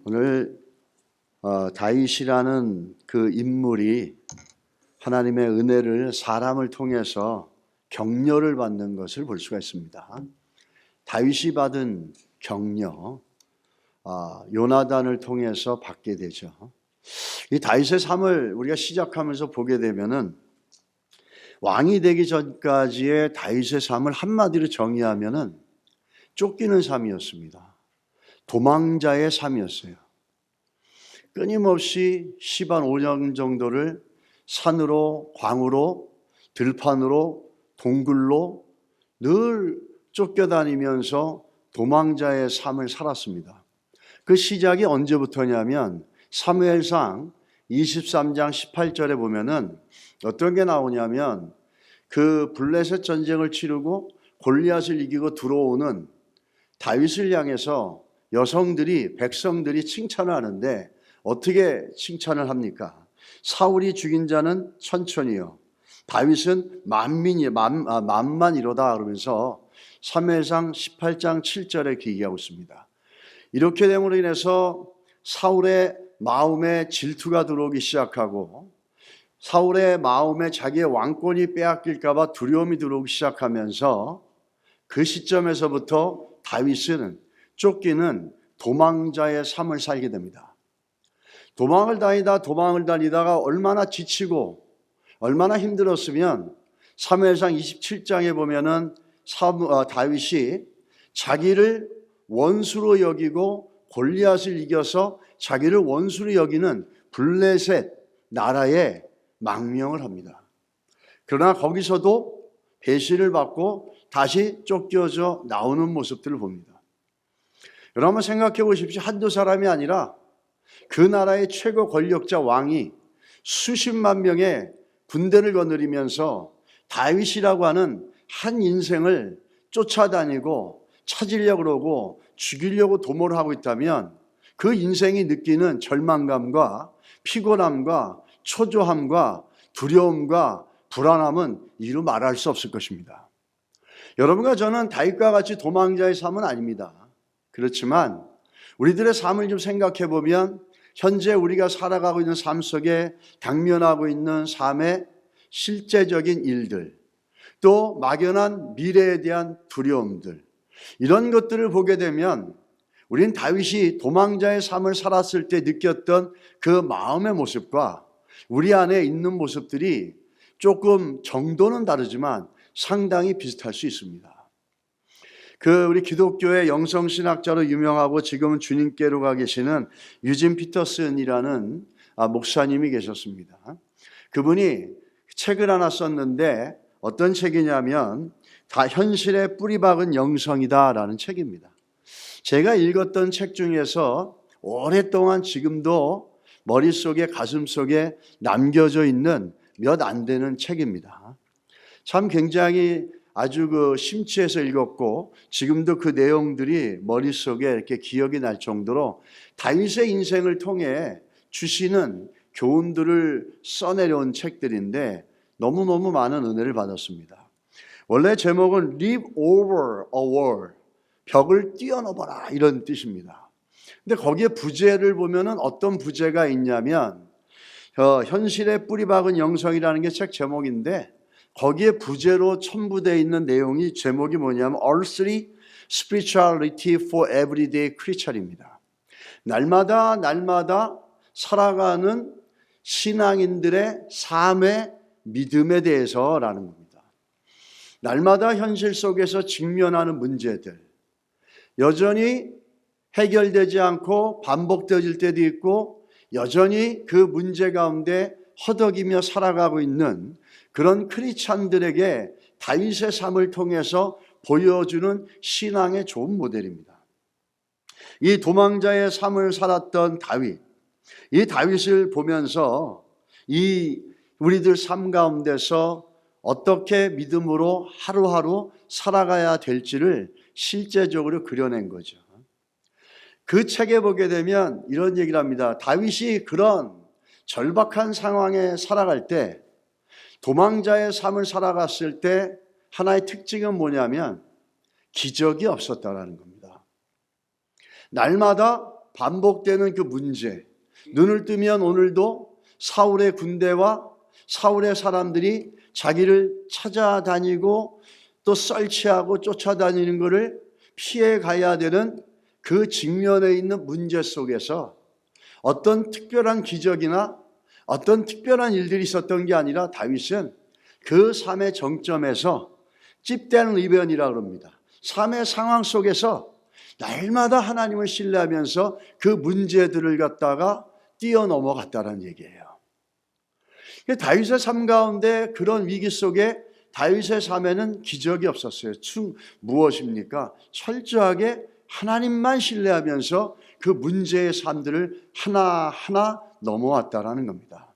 오늘 다윗이라는 그 인물이 하나님의 은혜를 사람을 통해서 격려를 받는 것을 볼 수가 있습니다. 다윗이 받은 격려, 요나단을 통해서 받게 되죠. 이 다윗의 삶을 우리가 시작하면서 보게 되면은 왕이 되기 전까지의 다윗의 삶을 한마디로 정의하면은 쫓기는 삶이었습니다. 도망자의 삶이었어요. 끊임없이 10한 5년 정도를 산으로, 광으로, 들판으로, 동굴로 늘 쫓겨다니면서 도망자의 삶을 살았습니다. 그 시작이 언제부터냐면 사무엘상 23장 18절에 보면은 어떤 게 나오냐면 그 블레셋 전쟁을 치르고 골리앗을 이기고 들어오는 다윗을 향해서 여성들이, 백성들이 칭찬을 하는데 어떻게 칭찬을 합니까? 사울이 죽인 자는 천천히요, 다윗은 만만이로다 그러면서 사무엘상 18장 7절에 이렇게 얘기하고 있습니다. 이렇게 됨으로 인해서 사울의 마음에 질투가 들어오기 시작하고 사울의 마음에 자기의 왕권이 빼앗길까 봐 두려움이 들어오기 시작하면서 그 시점에서부터 다윗은 쫓기는 도망자의 삶을 살게 됩니다. 도망을 다니다가 얼마나 지치고 얼마나 힘들었으면 사무엘상 27장에 보면은 다윗이 자기를 원수로 여기고 골리앗을 이겨서 자기를 원수로 여기는 블레셋 나라에 망명을 합니다. 그러나 거기서도 배신을 받고 다시 쫓겨져 나오는 모습들을 봅니다. 여러분 한번 생각해 보십시오. 한두 사람이 아니라 그 나라의 최고 권력자 왕이 수십만 명의 군대를 거느리면서 다윗이라고 하는 한 인생을 쫓아다니고 찾으려고 그러고 죽이려고 도모를 하고 있다면 그 인생이 느끼는 절망감과 피곤함과 초조함과 두려움과 불안함은 이루 말할 수 없을 것입니다. 여러분과 저는 다윗과 같이 도망자의 삶은 아닙니다. 그렇지만 우리들의 삶을 좀 생각해 보면 현재 우리가 살아가고 있는 삶 속에 당면하고 있는 삶의 실제적인 일들, 또 막연한 미래에 대한 두려움들, 이런 것들을 보게 되면 우린 다윗이 도망자의 삶을 살았을 때 느꼈던 그 마음의 모습과 우리 안에 있는 모습들이 조금 정도는 다르지만 상당히 비슷할 수 있습니다. 우리 기독교의 영성신학자로 유명하고 지금은 주님께로 가 계시는 유진 피터슨이라는 목사님이 계셨습니다. 그분이 책을 하나 썼는데 어떤 책이냐면 다 현실에 뿌리 박은 영성이다라는 책입니다. 제가 읽었던 책 중에서 오랫동안 지금도 머릿속에 가슴속에 남겨져 있는 몇 안 되는 책입니다. 참 굉장히 아주 심취해서 읽었고 지금도 그 내용들이 머릿속에 이렇게 기억이 날 정도로 다윗의 인생을 통해 주시는 교훈들을 써내려온 책들인데 너무너무 많은 은혜를 받았습니다. 원래 제목은 Leap over a wall, 벽을 뛰어넘어라 이런 뜻입니다. 근데 거기에 부제를 보면은 어떤 부제가 있냐면 현실에 뿌리 박은 영성이라는 게 책 제목인데 거기에 부제로 첨부되어 있는 내용이 제목이 뭐냐면 Earthly Spirituality for Everyday Christian입니다. 날마다 살아가는 신앙인들의 삶의 믿음에 대해서라는 겁니다. 날마다 현실 속에서 직면하는 문제들, 여전히 해결되지 않고 반복되어질 때도 있고 여전히 그 문제 가운데 허덕이며 살아가고 있는 그런 크리스찬들에게 다윗의 삶을 통해서 보여주는 신앙의 좋은 모델입니다. 이 도망자의 삶을 살았던 다윗, 이 다윗을 보면서 이 우리들 삶 가운데서 어떻게 믿음으로 하루하루 살아가야 될지를 실제적으로 그려낸 거죠. 그 책에 보게 되면 이런 얘기를 합니다. 다윗이 그런 절박한 상황에 살아갈 때, 도망자의 삶을 살아갔을 때 하나의 특징은 뭐냐면 기적이 없었다라는 겁니다. 날마다 반복되는 그 문제, 눈을 뜨면 오늘도 사울의 군대와 사울의 사람들이 자기를 찾아다니고 또 설치하고 쫓아다니는 것을 피해 가야 되는 그 직면에 있는 문제 속에서 어떤 특별한 기적이나 어떤 특별한 일들이 있었던 게 아니라 다윗은 그 삶의 정점에서 찝된 리변이라고 합니다. 삶의 상황 속에서 날마다 하나님을 신뢰하면서 그 문제들을 갖다가 뛰어넘어갔다는 얘기예요. 다윗의 삶 가운데 그런 위기 속에 다윗의 삶에는 기적이 없었어요. 무엇입니까? 철저하게 하나님만 신뢰하면서 그 문제의 삶들을 하나하나 넘어왔다라는 겁니다.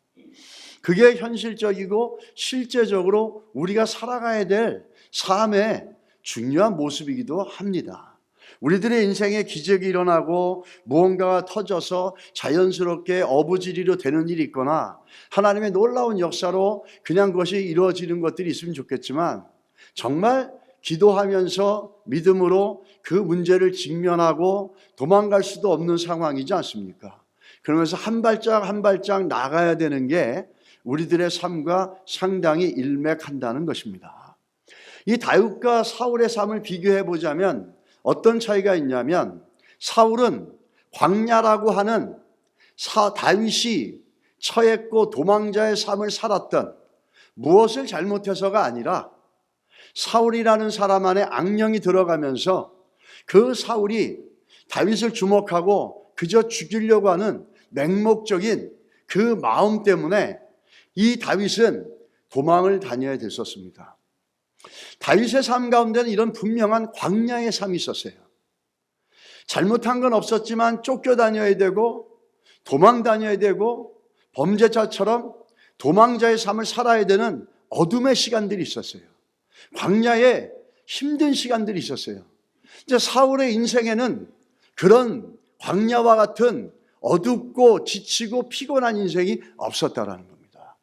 그게 현실적이고 실제적으로 우리가 살아가야 될 삶의 중요한 모습이기도 합니다. 우리들의 인생에 기적이 일어나고 무언가가 터져서 자연스럽게 어부지리로 되는 일이 있거나 하나님의 놀라운 역사로 그냥 그것이 이루어지는 것들이 있으면 좋겠지만 정말 기도하면서 믿음으로 그 문제를 직면하고 도망갈 수도 없는 상황이지 않습니까? 그러면서 한 발짝 한 발짝 나가야 되는 게 우리들의 삶과 상당히 일맥한다는 것입니다. 이 다윗과 사울의 삶을 비교해 보자면 어떤 차이가 있냐면 사울은 광야라고 하는 다윗이 처했고 도망자의 삶을 살았던 무엇을 잘못해서가 아니라 사울이라는 사람 안에 악령이 들어가면서 그 사울이 다윗을 주목하고 그저 죽이려고 하는 맹목적인 그 마음 때문에 이 다윗은 도망을 다녀야 됐었습니다. 다윗의 삶 가운데는 이런 분명한 광야의 삶이 있었어요. 잘못한 건 없었지만 쫓겨다녀야 되고 도망 다녀야 되고 범죄자처럼 도망자의 삶을 살아야 되는 어둠의 시간들이 있었어요. 광야에 힘든 시간들이 있었어요. 이제 사울의 인생에는 그런 광야와 같은 어둡고 지치고 피곤한 인생이 없었다라는 겁니다.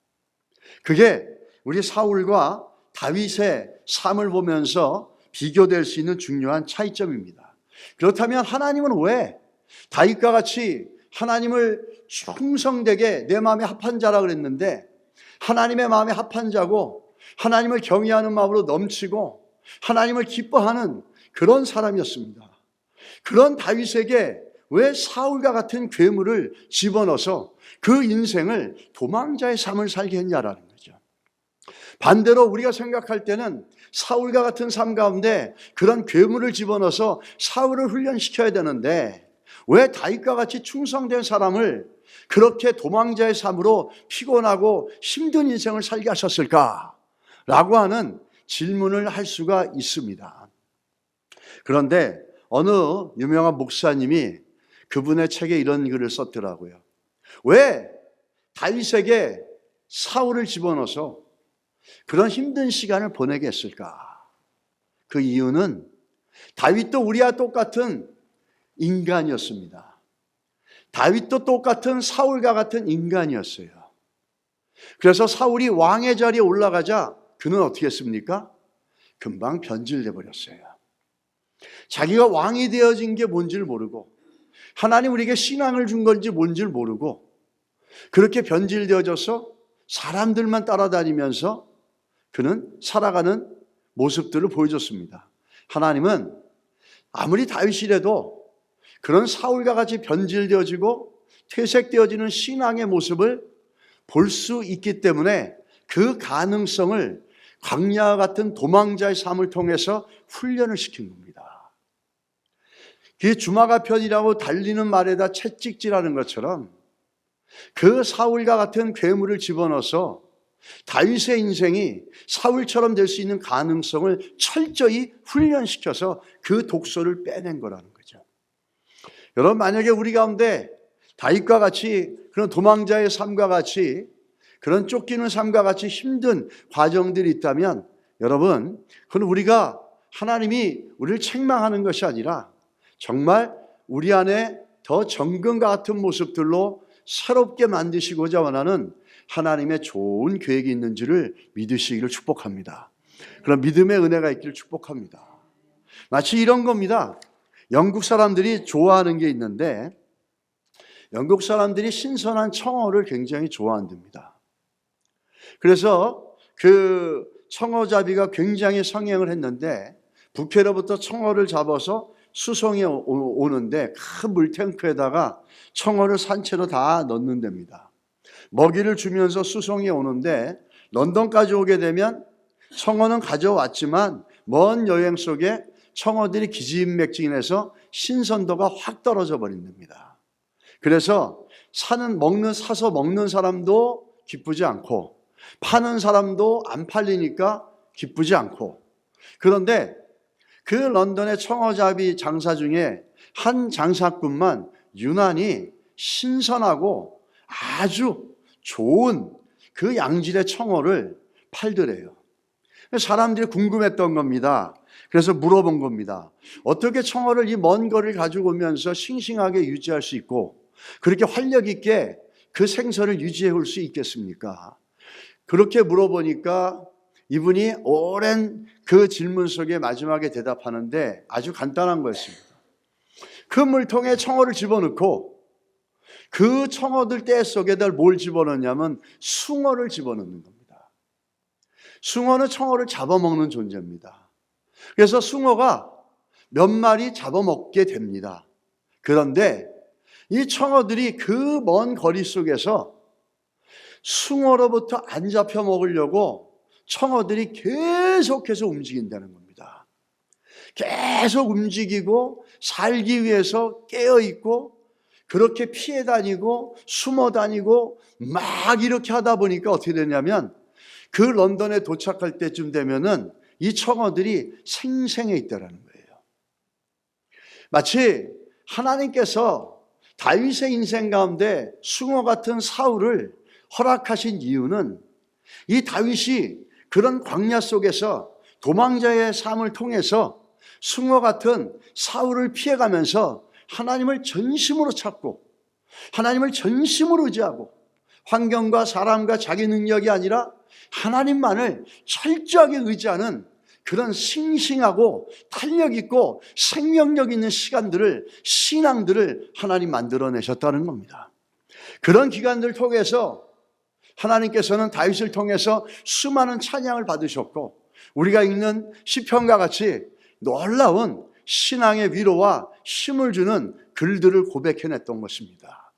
그게 우리 사울과 다윗의 삶을 보면서 비교될 수 있는 중요한 차이점입니다. 그렇다면 하나님은 왜 다윗과 같이 하나님을 충성되게 내 마음에 합한 자라 그랬는데 하나님의 마음에 합한 자고 하나님을 경외하는 마음으로 넘치고 하나님을 기뻐하는 그런 사람이었습니다. 그런 다윗에게 왜 사울과 같은 괴물을 집어넣어서 그 인생을 도망자의 삶을 살게 했냐라는 거죠. 반대로 우리가 생각할 때는 사울과 같은 삶 가운데 그런 괴물을 집어넣어서 사울을 훈련시켜야 되는데 왜 다윗과 같이 충성된 사람을 그렇게 도망자의 삶으로 피곤하고 힘든 인생을 살게 하셨을까? 라고 하는 질문을 할 수가 있습니다. 그런데 어느 유명한 목사님이 그분의 책에 이런 글을 썼더라고요. 왜 다윗에게 사울을 집어넣어서 그런 힘든 시간을 보내게 했을까? 그 이유는 다윗도 우리와 똑같은 인간이었습니다. 다윗도 똑같은 사울과 같은 인간이었어요. 그래서 사울이 왕의 자리에 올라가자 그는 어떻게 했습니까? 금방 변질돼 버렸어요. 자기가 왕이 되어진 게 뭔지를 모르고 하나님 우리에게 신앙을 준 건지 뭔지를 모르고 그렇게 변질되어져서 사람들만 따라다니면서 그는 살아가는 모습들을 보여줬습니다. 하나님은 아무리 다윗이라도 그런 사울과 같이 변질되어지고 퇴색되어지는 신앙의 모습을 볼 수 있기 때문에 그 가능성을 광야와 같은 도망자의 삶을 통해서 훈련을 시킨 겁니다. 그게 주마가 편이라고 달리는 말에다 채찍질하는 것처럼 그 사울과 같은 괴물을 집어넣어서 다윗의 인생이 사울처럼 될 수 있는 가능성을 철저히 훈련시켜서 그 독소를 빼낸 거라는 거죠. 여러분, 만약에 우리 가운데 다윗과 같이 그런 도망자의 삶과 같이 그런 쫓기는 삶과 같이 힘든 과정들이 있다면 여러분, 그건 우리가 하나님이 우리를 책망하는 것이 아니라 정말 우리 안에 더 정금과 같은 모습들로 새롭게 만드시고자 원하는 하나님의 좋은 계획이 있는지를 믿으시기를 축복합니다. 그런 믿음의 은혜가 있기를 축복합니다. 마치 이런 겁니다. 영국 사람들이 좋아하는 게 있는데 영국 사람들이 신선한 청어를 굉장히 좋아한답니다. 그래서 그 청어잡이가 굉장히 성행을 했는데 북해로부터 청어를 잡아서 수송에 오는데 큰 물탱크에다가 청어를 산채로 다 넣는 됩니다. 먹이를 주면서 수송에 오는데 런던까지 오게 되면 청어는 가져왔지만 먼 여행 속에 청어들이 기진맥진해서 신선도가 확 떨어져 버린답니다. 그래서 사서 먹는 사람도 기쁘지 않고 파는 사람도 안 팔리니까 기쁘지 않고, 그런데 그 런던의 청어잡이 장사 중에 한 장사꾼만 유난히 신선하고 아주 좋은 그 양질의 청어를 팔더래요. 사람들이 궁금했던 겁니다. 그래서 물어본 겁니다. 어떻게 청어를 이 먼 거리를 가지고 오면서 싱싱하게 유지할 수 있고 그렇게 활력 있게 그 생선을 유지해 올 수 있겠습니까? 그렇게 물어보니까 이분이 오랜 그 질문 속에 마지막에 대답하는데 아주 간단한 거였습니다. 그 물통에 청어를 집어넣고 그 청어들 떼 속에다 뭘 집어넣냐면 숭어를 집어넣는 겁니다. 숭어는 청어를 잡아먹는 존재입니다. 그래서 숭어가 몇 마리 잡아먹게 됩니다. 그런데 이 청어들이 그 먼 거리 속에서 숭어로부터 안 잡혀 먹으려고 청어들이 계속해서 움직인다는 겁니다. 계속 움직이고 살기 위해서 깨어있고 그렇게 피해 다니고 숨어 다니고 막 이렇게 하다 보니까 어떻게 되냐면 그 런던에 도착할 때쯤 되면은 이 청어들이 생생해 있다는 거예요. 마치 하나님께서 다윗의 인생 가운데 숭어 같은 사울을 허락하신 이유는 이 다윗이 그런 광야 속에서 도망자의 삶을 통해서 숭어 같은 사울을 피해가면서 하나님을 전심으로 찾고 하나님을 전심으로 의지하고 환경과 사람과 자기 능력이 아니라 하나님만을 철저하게 의지하는 그런 싱싱하고 탄력 있고 생명력 있는 신앙들을 하나님 만들어내셨다는 겁니다. 그런 기간들을 통해서 하나님께서는 다윗을 통해서 수많은 찬양을 받으셨고 우리가 읽는 시편과 같이 놀라운 신앙의 위로와 힘을 주는 글들을 고백해냈던 것입니다.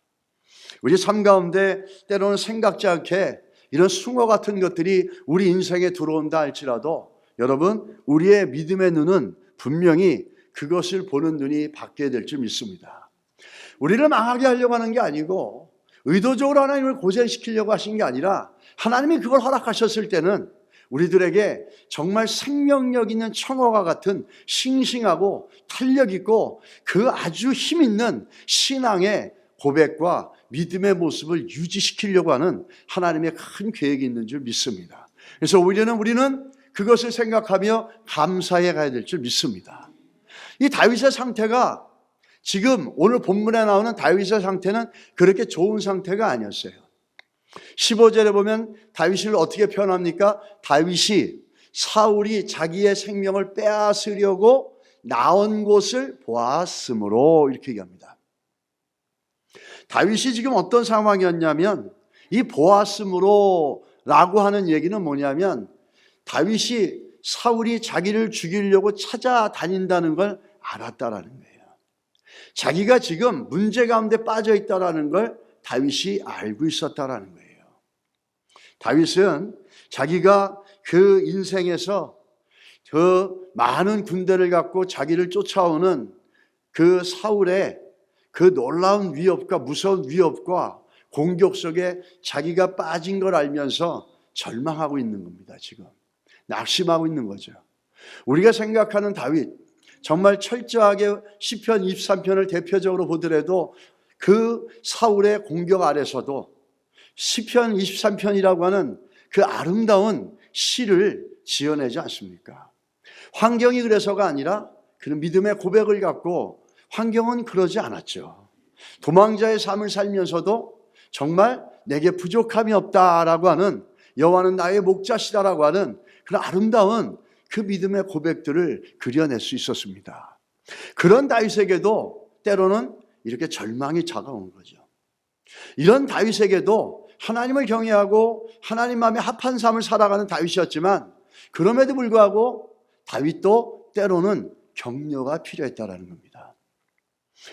우리 삶 가운데 때로는 생각지 않게 이런 숭어 같은 것들이 우리 인생에 들어온다 할지라도 여러분, 우리의 믿음의 눈은 분명히 그것을 보는 눈이 바뀌어야 될 줄 믿습니다. 우리를 망하게 하려고 하는 게 아니고 의도적으로 하나님을 고생시키려고 하신 게 아니라 하나님이 그걸 허락하셨을 때는 우리들에게 정말 생명력 있는 청어와 같은 싱싱하고 탄력 있고 그 아주 힘 있는 신앙의 고백과 믿음의 모습을 유지시키려고 하는 하나님의 큰 계획이 있는 줄 믿습니다. 그래서 오히려 우리는 그것을 생각하며 감사해 가야 될 줄 믿습니다. 이 다윗의 상태가 지금 오늘 본문에 나오는 다윗의 상태는 그렇게 좋은 상태가 아니었어요. 15절에 보면 다윗을 어떻게 표현합니까? 다윗이 사울이 자기의 생명을 빼앗으려고 나온 곳을 보았으므로 이렇게 얘기합니다. 다윗이 지금 어떤 상황이었냐면 이 보았으므로 라고 하는 얘기는 뭐냐면 다윗이 사울이 자기를 죽이려고 찾아다닌다는 걸 알았다라는 거예요. 자기가 지금 문제 가운데 빠져 있다라는 걸 다윗이 알고 있었다라는 거예요. 다윗은 자기가 그 인생에서 그 많은 군대를 갖고 자기를 쫓아오는 그 사울의 그 놀라운 위협과 무서운 위협과 공격 속에 자기가 빠진 걸 알면서 절망하고 있는 겁니다. 지금 낙심하고 있는 거죠. 우리가 생각하는 다윗, 정말 철저하게 시편 23편을 대표적으로 보더라도 그 사울의 공격 아래서도 시편 23편이라고 하는 그 아름다운 시를 지어내지 않습니까? 환경이 그래서가 아니라 그런 믿음의 고백을 갖고 환경은 그러지 않았죠. 도망자의 삶을 살면서도 정말 내게 부족함이 없다라고 하는 여호와는 나의 목자시다라고 하는 그런 아름다운 그 믿음의 고백들을 그려낼 수 있었습니다. 그런 다윗에게도 때로는 이렇게 절망이 다가오는 거죠. 이런 다윗에게도 하나님을 경외하고 하나님 마음에 합한 삶을 살아가는 다윗이었지만 그럼에도 불구하고 다윗도 때로는 격려가 필요했다라는 겁니다.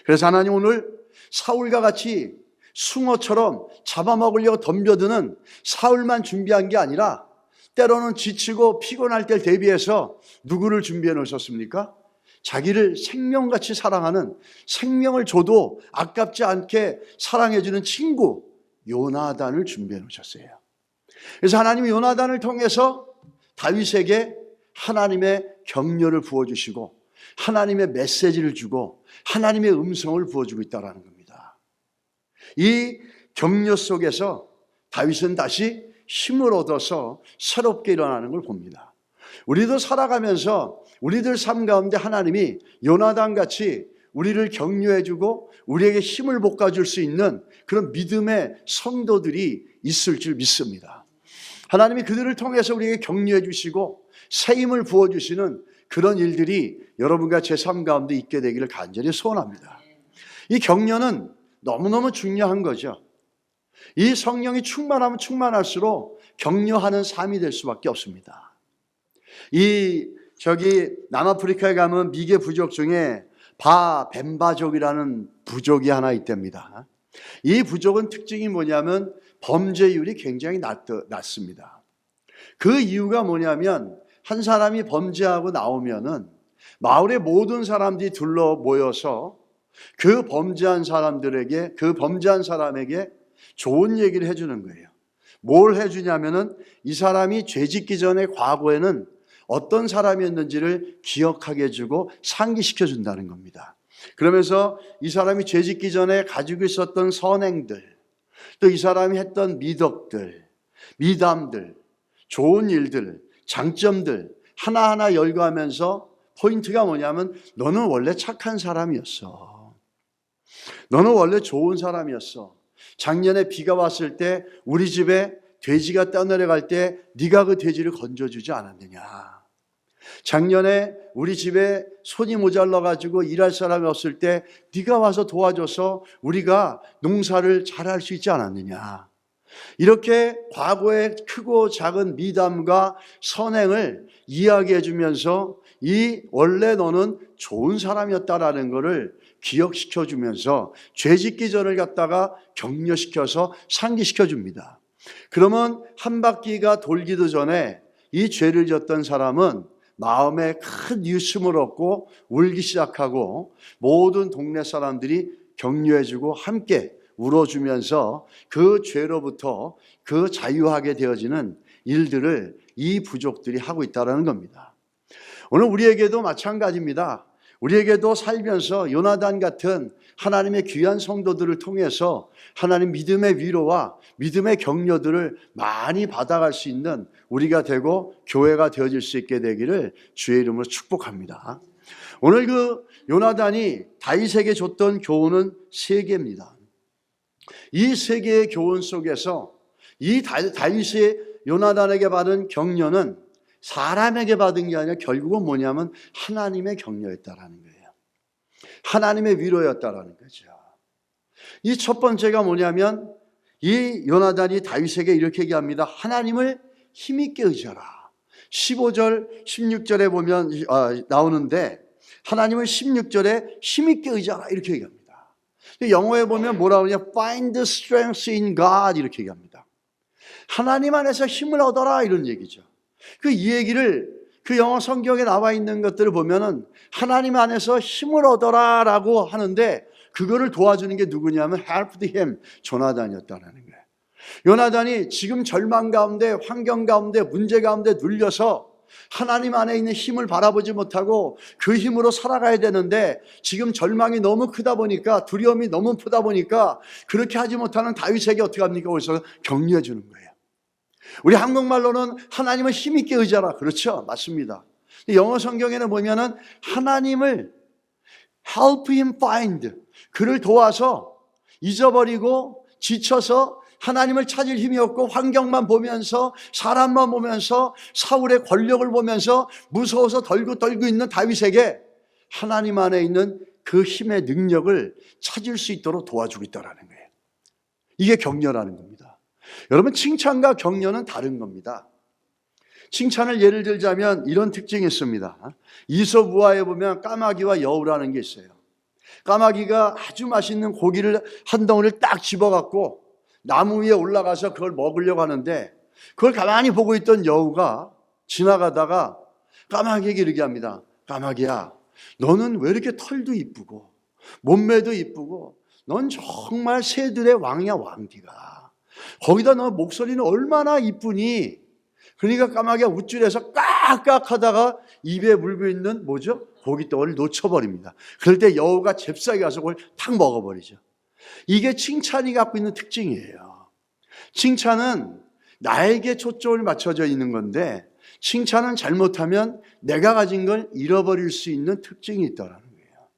그래서 하나님 오늘 사울과 같이 숭어처럼 잡아먹으려고 덤벼드는 사울만 준비한 게 아니라 때로는 지치고 피곤할 때 대비해서 누구를 준비해 놓으셨습니까? 자기를 생명같이 사랑하는, 생명을 줘도 아깝지 않게 사랑해주는 친구 요나단을 준비해 놓으셨어요. 그래서 하나님이 요나단을 통해서 다윗에게 하나님의 격려를 부어주시고 하나님의 메시지를 주고 하나님의 음성을 부어주고 있다는 겁니다. 이 격려 속에서 다윗은 다시 힘을 얻어서 새롭게 일어나는 걸 봅니다. 우리도 살아가면서 우리들 삶 가운데 하나님이 요나단같이 우리를 격려해주고 우리에게 힘을 볶아줄 수 있는 그런 믿음의 성도들이 있을 줄 믿습니다. 하나님이 그들을 통해서 우리에게 격려해 주시고 새 힘을 부어주시는 그런 일들이 여러분과 제 삶 가운데 있게 되기를 간절히 소원합니다. 이 격려는 너무너무 중요한 거죠. 이 성령이 충만하면 충만할수록 격려하는 삶이 될 수밖에 없습니다. 남아프리카에 가면 미개 부족 중에 벤바족이라는 부족이 하나 있답니다. 이 부족은 특징이 뭐냐면 범죄율이 굉장히 낮습니다. 그 이유가 뭐냐면 한 사람이 범죄하고 나오면은 마을의 모든 사람들이 둘러 모여서 그 범죄한 사람에게 좋은 얘기를 해주는 거예요. 뭘 해주냐면은 이 사람이 죄 짓기 전에 과거에는 어떤 사람이었는지를 기억하게 해주고 상기시켜 준다는 겁니다. 그러면서 이 사람이 죄 짓기 전에 가지고 있었던 선행들, 또 이 사람이 했던 미덕들, 미담들, 좋은 일들, 장점들 하나하나 열거하면서 포인트가 뭐냐면 너는 원래 착한 사람이었어. 너는 원래 좋은 사람이었어. 작년에 비가 왔을 때 우리 집에 돼지가 떠내려갈 때 네가 그 돼지를 건져주지 않았느냐. 작년에 우리 집에 손이 모자라가지고 일할 사람이 없을 때 네가 와서 도와줘서 우리가 농사를 잘할 수 있지 않았느냐. 이렇게 과거의 크고 작은 미담과 선행을 이야기해 주면서 원래 너는 좋은 사람이었다라는 것을 기억시켜 주면서 죄 짓기 전을 갖다가 격려시켜서 상기시켜 줍니다. 그러면 한 바퀴가 돌기도 전에 이 죄를 졌던 사람은 마음에 큰 유심을 얻고 울기 시작하고 모든 동네 사람들이 격려해주고 함께 울어주면서 그 죄로부터 그 자유하게 되어지는 일들을 이 부족들이 하고 있다는 겁니다. 오늘 우리에게도 마찬가지입니다. 우리에게도 살면서 요나단 같은 하나님의 귀한 성도들을 통해서 하나님 믿음의 위로와 믿음의 격려들을 많이 받아갈 수 있는 우리가 되고 교회가 되어질 수 있게 되기를 주의 이름으로 축복합니다. 오늘 그 요나단이 다윗에게 줬던 교훈은 3개입니다. 이 3개의 교훈 속에서 이 다윗이 요나단에게 받은 격려는 사람에게 받은 게 아니라 결국은 뭐냐면 하나님의 격려였다라는 거예요. 하나님의 위로였다라는 거죠. 이 첫 번째가 뭐냐면 이 요나단이 다윗에게 이렇게 얘기합니다. 하나님을 힘있게 의지하라. 15절 16절에 보면 나오는데 하나님을 16절에 힘있게 의지하라 이렇게 얘기합니다. 영어에 보면 뭐라고 하냐 Find strength in God 이렇게 얘기합니다. 하나님 안에서 힘을 얻어라 이런 얘기죠. 이 얘기를 그 영어 성경에 나와 있는 것들을 보면은 하나님 안에서 힘을 얻어라 라고 하는데 그거를 도와주는 게 누구냐면 helped him, 요나단이었다는 거예요. 요나단이 지금 절망 가운데, 환경 가운데, 문제 가운데 눌려서 하나님 안에 있는 힘을 바라보지 못하고 그 힘으로 살아가야 되는데 지금 절망이 너무 크다 보니까 두려움이 너무 크다 보니까 그렇게 하지 못하는 다윗에게 어떻게 합니까? 거기서 격려해 주는 거예요. 우리 한국말로는 하나님을 힘있게 의지하라. 그렇죠? 맞습니다. 영어 성경에는 보면은 하나님을 help him find, 그를 도와서 잊어버리고 지쳐서 하나님을 찾을 힘이 없고 환경만 보면서 사람만 보면서 사울의 권력을 보면서 무서워서 떨고 있는 다윗에게 하나님 안에 있는 그 힘의 능력을 찾을 수 있도록 도와주고 있다는 거예요. 이게 격려라는 겁니다. 여러분, 칭찬과 격려는 다른 겁니다. 칭찬을 예를 들자면 이런 특징이 있습니다. 이솝 우화에 보면 까마귀와 여우라는 게 있어요. 까마귀가 아주 맛있는 고기를 한 덩어리를 딱 집어갖고 나무 위에 올라가서 그걸 먹으려고 하는데, 그걸 가만히 보고 있던 여우가 지나가다가 까마귀에게 이렇게 합니다. 까마귀야, 너는 왜 이렇게 털도 이쁘고 몸매도 이쁘고 넌 정말 새들의 왕이야, 왕디가. 거기다 너 목소리는 얼마나 이쁘니? 그러니까 까마귀가 우쭐해서 깍깍 하다가 입에 물고 있는 뭐죠? 고깃덩어리를 놓쳐버립니다. 그럴 때 여우가 잽싸게 가서 그걸 탁 먹어버리죠. 이게 칭찬이 갖고 있는 특징이에요. 칭찬은 나에게 초점을 맞춰져 있는 건데, 칭찬은 잘못하면 내가 가진 걸 잃어버릴 수 있는 특징이 있다는 거예요.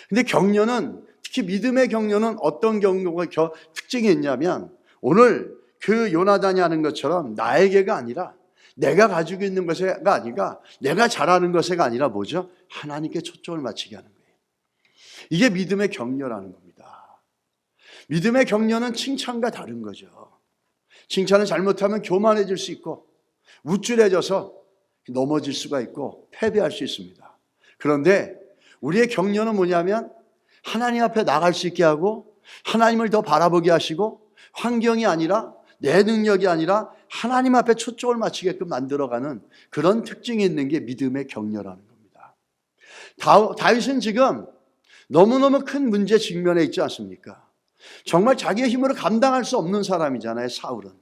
근데 격려는, 특히 믿음의 격려는 어떤 격려가 특징이 있냐면, 오늘 그 요나단이 하는 것처럼 나에게가 아니라, 내가 가지고 있는 것에가 아니라, 내가 잘하는 것에가 아니라 뭐죠? 하나님께 초점을 맞추게 하는 거예요. 이게 믿음의 격려라는 겁니다. 믿음의 격려는 칭찬과 다른 거죠. 칭찬을 잘못하면 교만해질 수 있고 우쭐해져서 넘어질 수가 있고 패배할 수 있습니다. 그런데 우리의 격려는 뭐냐면 하나님 앞에 나갈 수 있게 하고 하나님을 더 바라보게 하시고, 환경이 아니라 내 능력이 아니라 하나님 앞에 초점을 맞추게끔 만들어가는 그런 특징이 있는 게 믿음의 격려라는 겁니다. 다윗은 지금 너무너무 큰 문제 직면에 있지 않습니까? 정말 자기의 힘으로 감당할 수 없는 사람이잖아요, 사울은.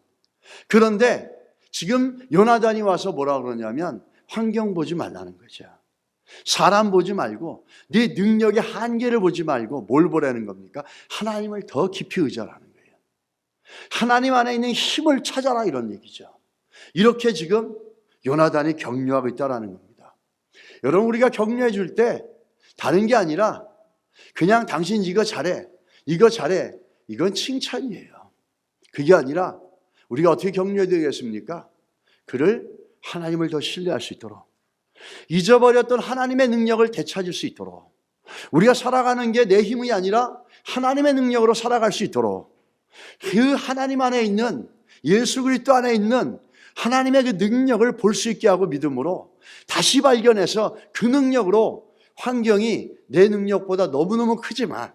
그런데 지금 요나단이 와서 뭐라 그러냐면 환경 보지 말라는 거죠. 사람 보지 말고 네 능력의 한계를 보지 말고 뭘 보라는 겁니까? 하나님을 더 깊이 의존하는 거예요. 하나님 안에 있는 힘을 찾아라, 이런 얘기죠. 이렇게 지금 요나단이 격려하고 있다는 겁니다. 여러분, 우리가 격려해 줄 때 다른 게 아니라 그냥 당신 이거 잘해, 이거 잘해, 이건 칭찬이에요. 그게 아니라 우리가 어떻게 격려해야 되겠습니까? 그를 하나님을 더 신뢰할 수 있도록, 잊어버렸던 하나님의 능력을 되찾을 수 있도록, 우리가 살아가는 게 내 힘이 아니라 하나님의 능력으로 살아갈 수 있도록, 그 하나님 안에 있는, 예수 그리스도 안에 있는 하나님의 그 능력을 볼 수 있게 하고 믿음으로 다시 발견해서 그 능력으로 환경이 내 능력보다 너무너무 크지만,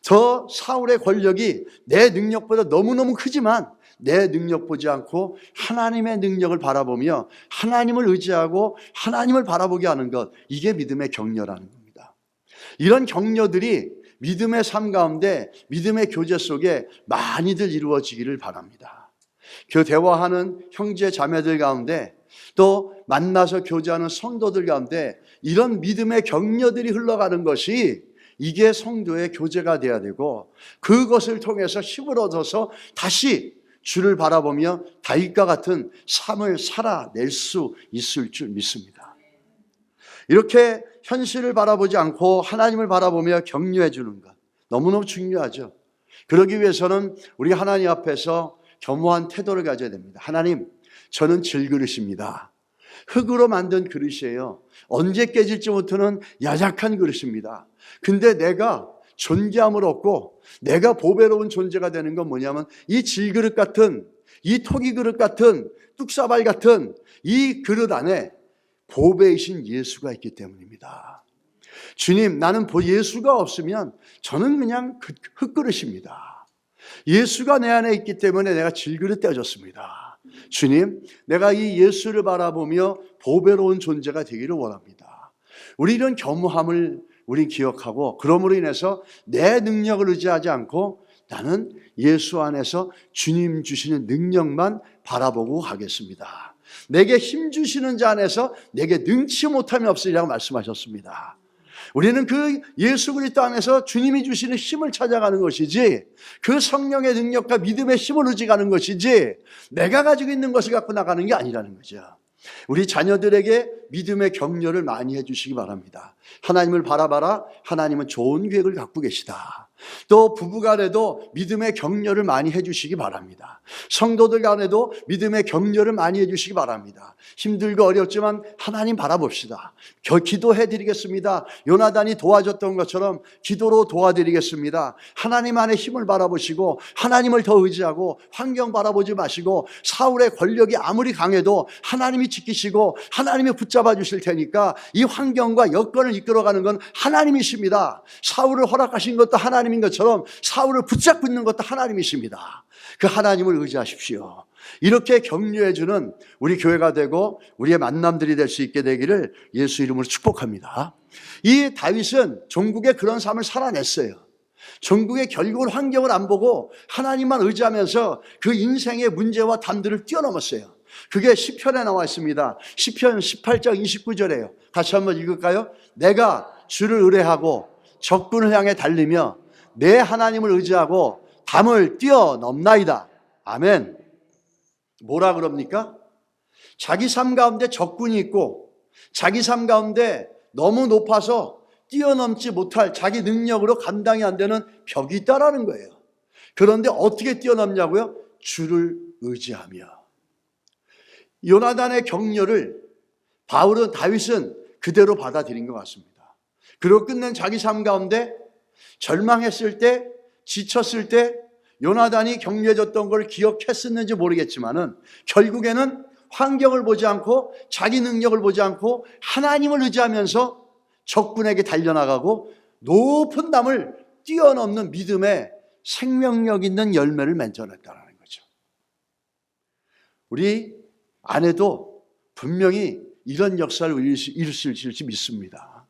저 사울의 권력이 내 능력보다 너무너무 크지만 내 능력 보지 않고 하나님의 능력을 바라보며 하나님을 의지하고 하나님을 바라보게 하는 것, 이게 믿음의 격려라는 겁니다. 이런 격려들이 믿음의 삶 가운데, 믿음의 교제 속에 많이들 이루어지기를 바랍니다. 그 대화하는 형제 자매들 가운데, 또 만나서 교제하는 성도들 가운데 이런 믿음의 격려들이 흘러가는 것이, 이게 성도의 교제가 돼야 되고, 그것을 통해서 힘을 얻어서 다시 주를 바라보며 다윗과 같은 삶을 살아낼 수 있을 줄 믿습니다. 이렇게 현실을 바라보지 않고 하나님을 바라보며 격려해 주는 것, 너무너무 중요하죠. 그러기 위해서는 우리가 하나님 앞에서 겸허한 태도를 가져야 됩니다. 하나님, 저는 질그릇입니다. 흙으로 만든 그릇이에요. 언제 깨질지 못하는 야작한 그릇입니다. 근데 내가 존귀함을 얻고 내가 보배로운 존재가 되는 건 뭐냐면, 이 질그릇 같은, 이 토기 그릇 같은, 뚝사발 같은 이 그릇 안에 보배이신 예수가 있기 때문입니다. 주님, 나는 예수가 없으면 저는 그냥 흙그릇입니다. 예수가 내 안에 있기 때문에 내가 질그릇 되어졌습니다. 주님, 내가 이 예수를 바라보며 보배로운 존재가 되기를 원합니다. 우리 이런 겸허함을 우리 기억하고, 그러므로 인해서 내 능력을 의지하지 않고 나는 예수 안에서 주님 주시는 능력만 바라보고 가겠습니다. 내게 힘 주시는 자 안에서 내게 능치 못함이 없으리라고 말씀하셨습니다. 우리는 그 예수 그리스도 안에서 주님이 주시는 힘을 찾아가는 것이지, 그 성령의 능력과 믿음의 힘을 의지하는 것이지, 내가 가지고 있는 것을 갖고 나가는 게 아니라는 거죠. 우리 자녀들에게 믿음의 격려를 많이 해주시기 바랍니다. 하나님을 바라봐라. 하나님은 좋은 계획을 갖고 계시다. 또 부부 간에도 믿음의 격려를 많이 해주시기 바랍니다. 성도들 간에도 믿음의 격려를 많이 해주시기 바랍니다. 힘들고 어렵지만 하나님 바라봅시다. 기도해드리겠습니다. 요나단이 도와줬던 것처럼 기도로 도와드리겠습니다. 하나님 안에 힘을 바라보시고 하나님을 더 의지하고 환경 바라보지 마시고 사울의 권력이 아무리 강해도 하나님이 지키시고 하나님이 붙잡아 주실 테니까 이 환경과 여건을 이끌어가는 건 하나님이십니다. 사울을 허락하신 것도 하나님인 것처럼 사울을 붙잡고 있는 것도 하나님이십니다. 그 하나님을 의지하십시오. 이렇게 격려해 주는 우리 교회가 되고 우리의 만남들이 될 수 있게 되기를 예수 이름으로 축복합니다. 이 다윗은 종국의 그런 삶을 살아냈어요. 종국의 결국은 환경을 안 보고 하나님만 의지하면서 그 인생의 문제와 담들을 뛰어넘었어요. 그게 시편에 나와 있습니다. 시편 18장 29절이에요. 같이 한번 읽을까요? 내가 주를 의뢰하고 적군을 향해 달리며 내 하나님을 의지하고 담을 뛰어넘나이다. 아멘. 뭐라 그럽니까? 자기 삶 가운데 적군이 있고 자기 삶 가운데 너무 높아서 뛰어넘지 못할 자기 능력으로 감당이 안 되는 벽이 있다라는 거예요. 그런데 어떻게 뛰어넘냐고요? 주를 의지하며. 요나단의 격려를 다윗은 그대로 받아들인 것 같습니다. 그리고 끝낸 자기 삶 가운데 절망했을 때, 지쳤을 때 요나단이 격려해줬던 걸 기억했었는지 모르겠지만은 결국에는 환경을 보지 않고 자기 능력을 보지 않고 하나님을 의지하면서 적군에게 달려나가고 높은 담을 뛰어넘는 믿음의 생명력 있는 열매를 맺어냈다는 거죠. 우리 안에도 분명히 이런 역사를 이루실지 믿습니다.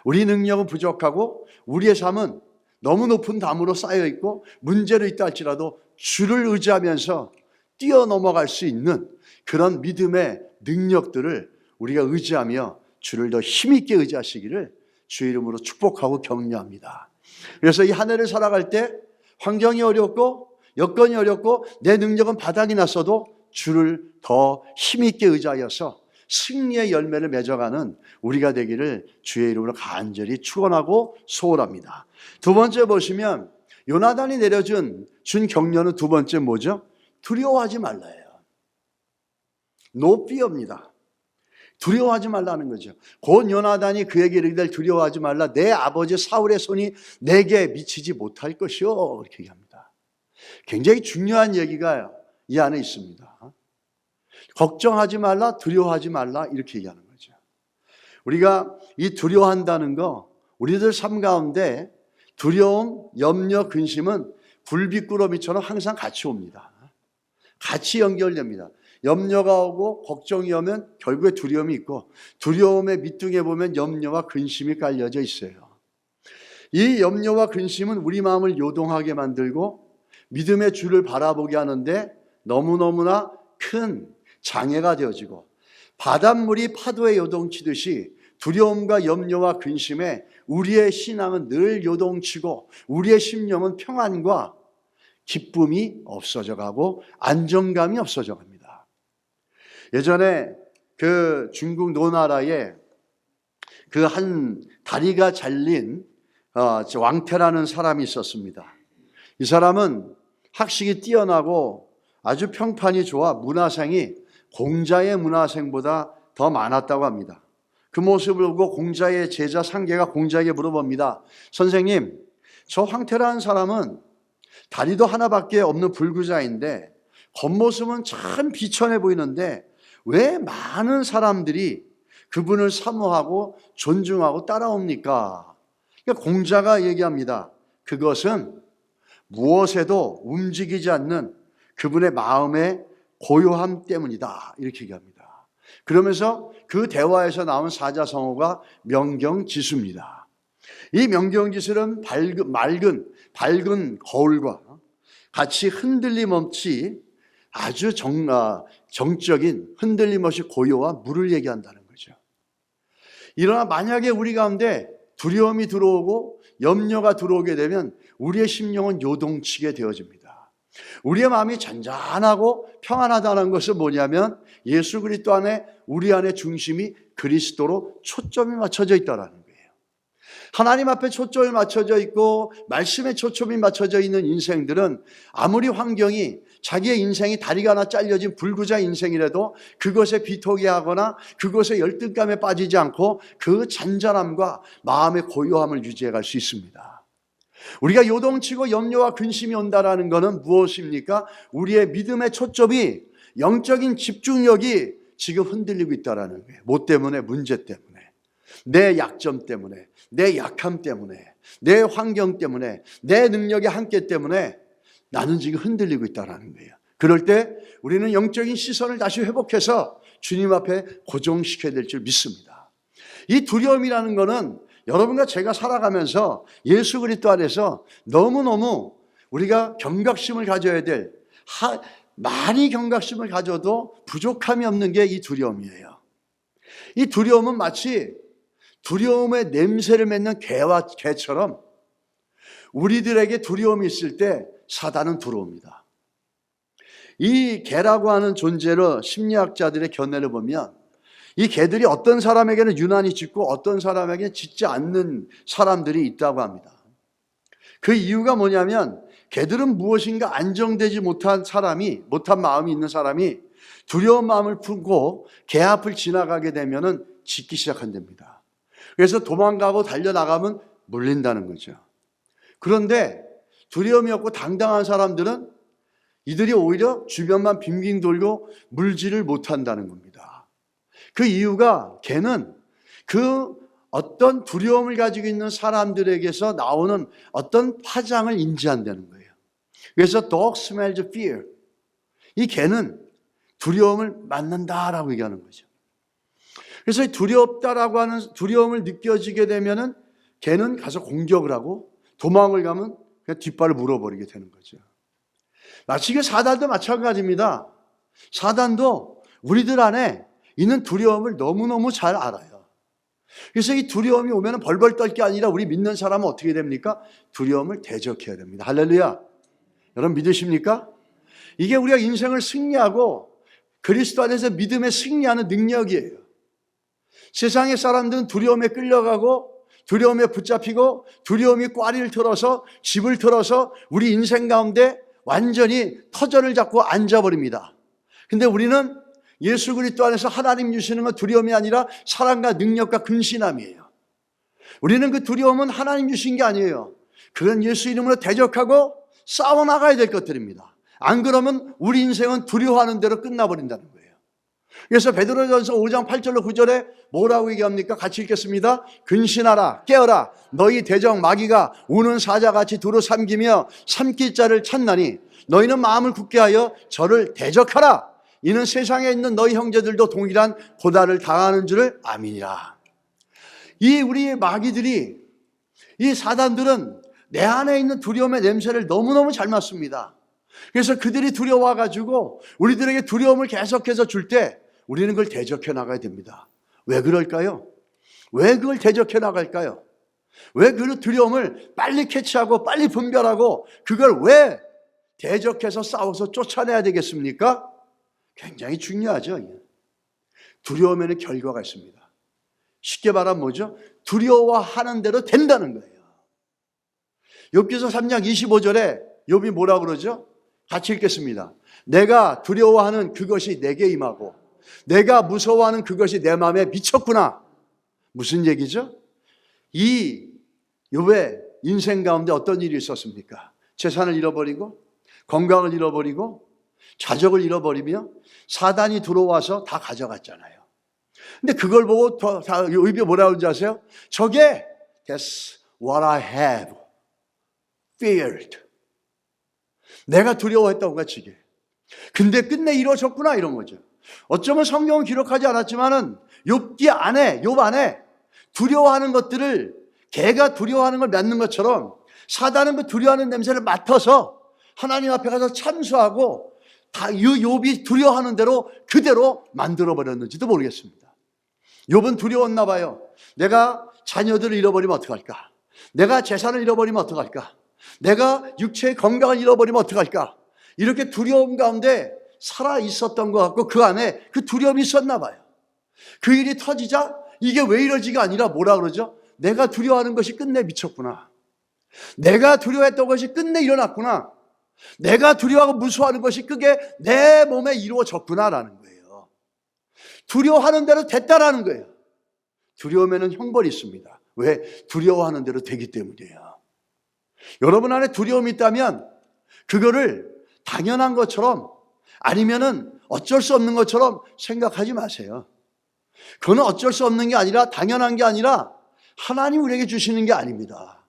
우리 능력은 부족하고 우리의 삶은 너무 높은 담으로 쌓여있고 문제로 있다 할지라도 주를 의지하면서 뛰어넘어갈 수 있는 그런 믿음의 능력들을 우리가 의지하며 주를 더 힘있게 의지하시기를 주의 이름으로 축복하고 격려합니다. 그래서 이 한 해를 살아갈 때 환경이 어렵고 여건이 어렵고 내 능력은 바닥이 났어도 주를 더 힘있게 의지하여서 승리의 열매를 맺어가는 우리가 되기를 주의 이름으로 간절히 축원하고 소원합니다. 두 번째 보시면 요나단이 준 격려는 두 번째 뭐죠? 두려워하지 말라예요. No fear입니다. 두려워하지 말라는 거죠. 곧 요나단이 그에게 이르기를 두려워하지 말라. 내 아버지 사울의 손이 내게 미치지 못할 것이요. 이렇게 얘기합니다. 굉장히 중요한 얘기가 이 안에 있습니다. 걱정하지 말라, 두려워하지 말라 이렇게 얘기하는 거죠. 우리가 이 두려워한다는 거 우리들 삶 가운데 두려움, 염려, 근심은 굴비꾸러미처럼 항상 같이 옵니다. 같이 연결됩니다. 염려가 오고 걱정이 오면 결국에 두려움이 있고 두려움의 밑둥에 보면 염려와 근심이 깔려져 있어요. 이 염려와 근심은 우리 마음을 요동하게 만들고 믿음의 주를 바라보게 하는데 너무너무나 큰 장애가 되어지고 바닷물이 파도에 요동치듯이 두려움과 염려와 근심에 우리의 신앙은 늘 요동치고 우리의 심령은 평안과 기쁨이 없어져 가고 안정감이 없어져 갑니다. 예전에 그 중국 노나라에 그 한 다리가 잘린 왕태라는 사람이 있었습니다. 이 사람은 학식이 뛰어나고 아주 평판이 좋아 문화생이 공자의 문화생보다 더 많았다고 합니다. 그 모습을 보고 공자의 제자 상계가 공자에게 물어봅니다. 선생님, 저 황태라는 사람은 다리도 하나밖에 없는 불구자인데 겉모습은 참 비천해 보이는데 왜 많은 사람들이 그분을 사모하고 존중하고 따라옵니까? 그러니까 공자가 얘기합니다. 그것은 무엇에도 움직이지 않는 그분의 마음의 고요함 때문이다. 이렇게 얘기합니다. 그러면서 그 대화에서 나온 사자성어가 명경지수입니다. 이 명경지수는 밝은 거울과 같이 흔들림 없이 아주 정적인 흔들림 없이 고요와 물을 얘기한다는 거죠. 그러나 만약에 우리 가운데 두려움이 들어오고 염려가 들어오게 되면 우리의 심령은 요동치게 되어집니다. 우리의 마음이 잔잔하고 평안하다는 것은 뭐냐면 예수 그리스도 안에 우리 안에 중심이 그리스도로 초점이 맞춰져 있다는 거예요. 하나님 앞에 초점이 맞춰져 있고 말씀에 초점이 맞춰져 있는 인생들은 아무리 환경이 자기의 인생이 다리가 하나 잘려진 불구자 인생이라도 그것에 비토기하거나 그것에 열등감에 빠지지 않고 그 잔잔함과 마음의 고요함을 유지해 갈 수 있습니다. 우리가 요동치고 염려와 근심이 온다라는 것은 무엇입니까? 우리의 믿음의 초점이, 영적인 집중력이 지금 흔들리고 있다라는 거예요. 뭐 때문에? 문제 때문에, 내 약점 때문에, 내 약함 때문에, 내 환경 때문에, 내 능력의 한계 때문에 나는 지금 흔들리고 있다는 거예요. 그럴 때 우리는 영적인 시선을 다시 회복해서 주님 앞에 고정시켜야 될 줄 믿습니다. 이 두려움이라는 것은 여러분과 제가 살아가면서 예수 그리스도 안에서 너무너무 우리가 경각심을 가져야 될, 많이 경각심을 가져도 부족함이 없는 게 이 두려움이에요. 이 두려움은 마치 두려움의 냄새를 맡는 개처럼 우리들에게 두려움이 있을 때 사단은 들어옵니다. 이 개라고 하는 존재로 심리학자들의 견해를 보면 이 개들이 어떤 사람에게는 유난히 짖고 어떤 사람에게는 짖지 않는 사람들이 있다고 합니다. 그 이유가 뭐냐면 개들은 무엇인가 안정되지 못한 마음이 있는 사람이 두려운 마음을 품고 개 앞을 지나가게 되면 짖기 시작한답니다. 그래서 도망가고 달려나가면 물린다는 거죠. 그런데 두려움이 없고 당당한 사람들은 이들이 오히려 주변만 빙빙 돌고 물지를 못한다는 겁니다. 그 이유가 개는 그 어떤 두려움을 가지고 있는 사람들에게서 나오는 어떤 파장을 인지한다는 거예요. 그래서 dog smells fear. 이 개는 두려움을 맡는다라고 얘기하는 거죠. 그래서 두렵다라고 하는 두려움을 느껴지게 되면은 개는 가서 공격을 하고 도망을 가면 그냥 뒷발을 물어버리게 되는 거죠. 마치 그 사단도 마찬가지입니다. 사단도 우리들 안에 있는 두려움을 너무너무 잘 알아요. 그래서 이 두려움이 오면 벌벌 떨 게 아니라 우리 믿는 사람은 어떻게 됩니까? 두려움을 대적해야 됩니다. 할렐루야. 여러분 믿으십니까? 이게 우리가 인생을 승리하고 그리스도 안에서 믿음에 승리하는 능력이에요. 세상의 사람들은 두려움에 끌려가고 두려움에 붙잡히고 두려움이 꽈리를 틀어서 집을 틀어서 우리 인생 가운데 완전히 터전을 잡고 앉아버립니다. 근데 우리는 예수 그리스도 안에서 하나님 주시는 건 두려움이 아니라 사랑과 능력과 근신함이에요. 우리는 그 두려움은 하나님 주신 게 아니에요. 그건 예수 이름으로 대적하고 싸워나가야 될 것들입니다. 안 그러면 우리 인생은 두려워하는 대로 끝나버린다는 거예요. 그래서 베드로전서 5장 8절로 9절에 뭐라고 얘기합니까? 같이 읽겠습니다. 근신하라, 깨어라. 너희 대적 마귀가 우는 사자같이 두루 삼기며 삼킬 자를 찾나니 너희는 마음을 굳게 하여 저를 대적하라. 이는 세상에 있는 너희 형제들도 동일한 고달을 당하는 줄을 아미니라. 이 우리 마귀들이, 이 사단들은 내 안에 있는 두려움의 냄새를 너무너무 잘 맡습니다. 그래서 그들이 두려워가지고 우리들에게 두려움을 계속해서 줄 때 우리는 그걸 대적해 나가야 됩니다. 왜 그럴까요? 왜 그걸 대적해 나갈까요? 왜 그 두려움을 빨리 캐치하고 빨리 분별하고 그걸 왜 대적해서 싸워서 쫓아내야 되겠습니까? 굉장히 중요하죠. 두려움에는 결과가 있습니다. 쉽게 말하면 뭐죠? 두려워하는 대로 된다는 거예요. 욥기서 3장 25절에 욥이 뭐라고 그러죠? 같이 읽겠습니다. 내가 두려워하는 그것이 내게 임하고 내가 무서워하는 그것이 내 마음에 미쳤구나. 무슨 얘기죠? 이 욥의 인생 가운데 어떤 일이 있었습니까? 재산을 잃어버리고 건강을 잃어버리고 자적을 잃어버리며 사단이 들어와서 다 가져갔잖아요. 근데 그걸 보고 욥이 뭐라고 하는지 아세요? 저게 That's what I have feared. 내가 두려워했던 것 같이. 근데 끝내 이루어졌구나 이런 거죠. 어쩌면 성경은 기록하지 않았지만은 욥기 안에, 욥 안에 두려워하는 것들을 개가 두려워하는 걸 맡는 것처럼 사단은 그 두려워하는 냄새를 맡아서 하나님 앞에 가서 참수하고 다 욥이 두려워하는 대로 그대로 만들어 버렸는지도 모르겠습니다. 욥은 두려웠나 봐요. 내가 자녀들을 잃어버리면 어떡할까? 내가 재산을 잃어버리면 어떡할까? 내가 육체의 건강을 잃어버리면 어떡할까? 이렇게 두려움 가운데 살아 있었던 것 같고 그 안에 그 두려움이 있었나 봐요. 그 일이 터지자 이게 왜 이러지가 아니라 뭐라 그러죠? 내가 두려워하는 것이 끝내 미쳤구나. 내가 두려워했던 것이 끝내 일어났구나. 내가 두려워하고 무서워하는 것이 그게 내 몸에 이루어졌구나라는 거예요. 두려워하는 대로 됐다라는 거예요. 두려움에는 형벌이 있습니다. 왜? 두려워하는 대로 되기 때문이에요. 여러분 안에 두려움이 있다면 그거를 당연한 것처럼 아니면은 어쩔 수 없는 것처럼 생각하지 마세요. 그거는 어쩔 수 없는 게 아니라 당연한 게 아니라 하나님 우리에게 주시는 게 아닙니다.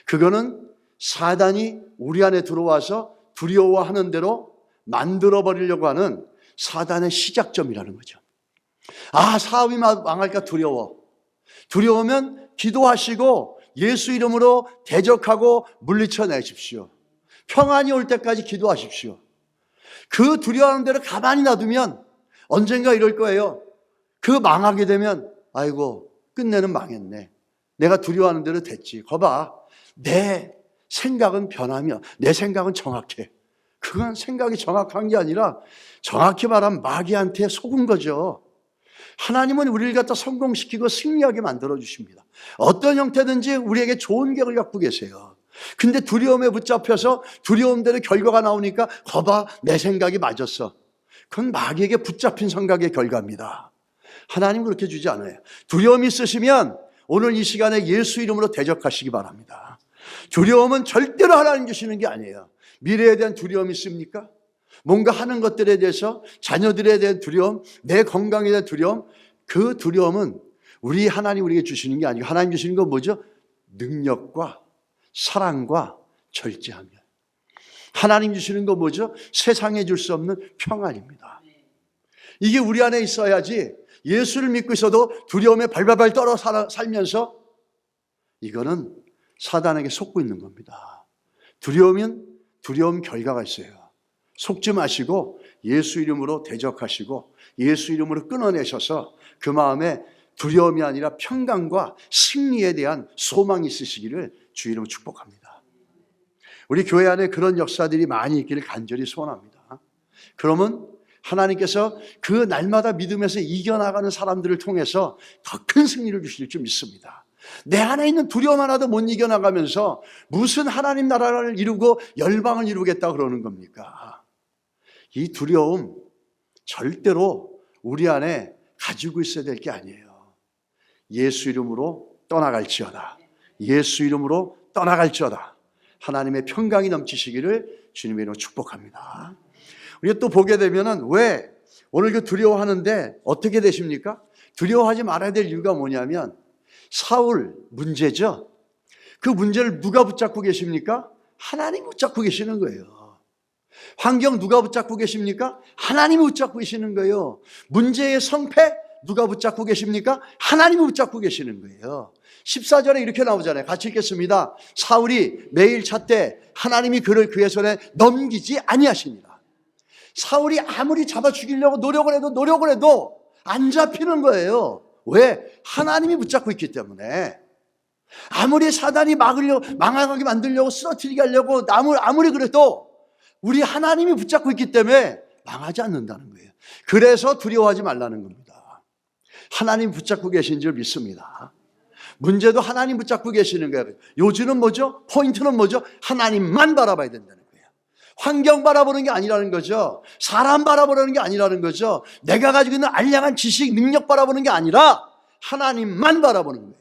그거는 사단이 우리 안에 들어와서 두려워하는 대로 만들어버리려고 하는 사단의 시작점이라는 거죠. 아, 사업이 망할까 두려워. 두려우면 기도하시고 예수 이름으로 대적하고 물리쳐내십시오. 평안이 올 때까지 기도하십시오. 그 두려워하는 대로 가만히 놔두면 언젠가 이럴 거예요. 그 망하게 되면 아이고 끝내는 망했네. 내가 두려워하는 대로 됐지. 거봐, 내 생각은 변하며 내 생각은 정확해. 그건 생각이 정확한 게 아니라 정확히 말하면 마귀한테 속은 거죠. 하나님은 우리를 갖다 성공시키고 승리하게 만들어주십니다. 어떤 형태든지 우리에게 좋은 계획을 갖고 계세요. 근데 두려움에 붙잡혀서 두려움대로 결과가 나오니까 거봐, 내 생각이 맞았어. 그건 마귀에게 붙잡힌 생각의 결과입니다. 하나님은 그렇게 주지 않아요. 두려움이 있으시면 오늘 이 시간에 예수 이름으로 대적하시기 바랍니다. 두려움은 절대로 하나님 주시는 게 아니에요. 미래에 대한 두려움이 있습니까? 뭔가 하는 것들에 대해서 자녀들에 대한 두려움, 내 건강에 대한 두려움, 그 두려움은 우리 하나님 우리에게 주시는 게 아니고 하나님 주시는 건 뭐죠? 능력과 사랑과 절제하며. 하나님 주시는 건 뭐죠? 세상에 줄 수 없는 평안입니다. 이게 우리 안에 있어야지 예수를 믿고 있어도 두려움에 발발발 떨어 살면서 이거는 사단에게 속고 있는 겁니다. 두려우면 두려움 결과가 있어요. 속지 마시고 예수 이름으로 대적하시고 예수 이름으로 끊어내셔서 그 마음에 두려움이 아니라 평강과 승리에 대한 소망이 있으시기를 주 이름으로 축복합니다. 우리 교회 안에 그런 역사들이 많이 있기를 간절히 소원합니다. 그러면 하나님께서 그 날마다 믿음에서 이겨나가는 사람들을 통해서 더 큰 승리를 주실 줄 믿습니다. 내 안에 있는 두려움 하나도 못 이겨나가면서 무슨 하나님 나라를 이루고 열방을 이루겠다 그러는 겁니까? 이 두려움 절대로 우리 안에 가지고 있어야 될 게 아니에요. 예수 이름으로 떠나갈지어다. 예수 이름으로 떠나갈지어다. 하나님의 평강이 넘치시기를 주님의 이름으로 축복합니다. 우리가 또 보게 되면은 왜 오늘 그 두려워하는데 어떻게 되십니까? 두려워하지 말아야 될 이유가 뭐냐면 사울 문제죠. 그 문제를 누가 붙잡고 계십니까? 하나님 붙잡고 계시는 거예요. 환경 누가 붙잡고 계십니까? 하나님이 붙잡고 계시는 거예요. 문제의 성패 누가 붙잡고 계십니까? 하나님이 붙잡고 계시는 거예요. 14절에 이렇게 나오잖아요. 같이 읽겠습니다. 사울이 매일 찾되 하나님이 그를 그의 손에 넘기지 아니하시니라. 사울이 아무리 잡아 죽이려고 노력을 해도 안 잡히는 거예요. 왜? 하나님이 붙잡고 있기 때문에. 아무리 사단이 망하게 만들려고 쓰러뜨리게 하려고 아무리 그래도 우리 하나님이 붙잡고 있기 때문에 망하지 않는다는 거예요. 그래서 두려워하지 말라는 겁니다. 하나님 붙잡고 계신 줄 믿습니다. 문제도 하나님 붙잡고 계시는 거예요. 요즘은 뭐죠? 포인트는 뭐죠? 하나님만 바라봐야 된다는 거예요. 환경 바라보는 게 아니라는 거죠. 사람 바라보는 게 아니라는 거죠. 내가 가지고 있는 알량한 지식, 능력 바라보는 게 아니라 하나님만 바라보는 거예요.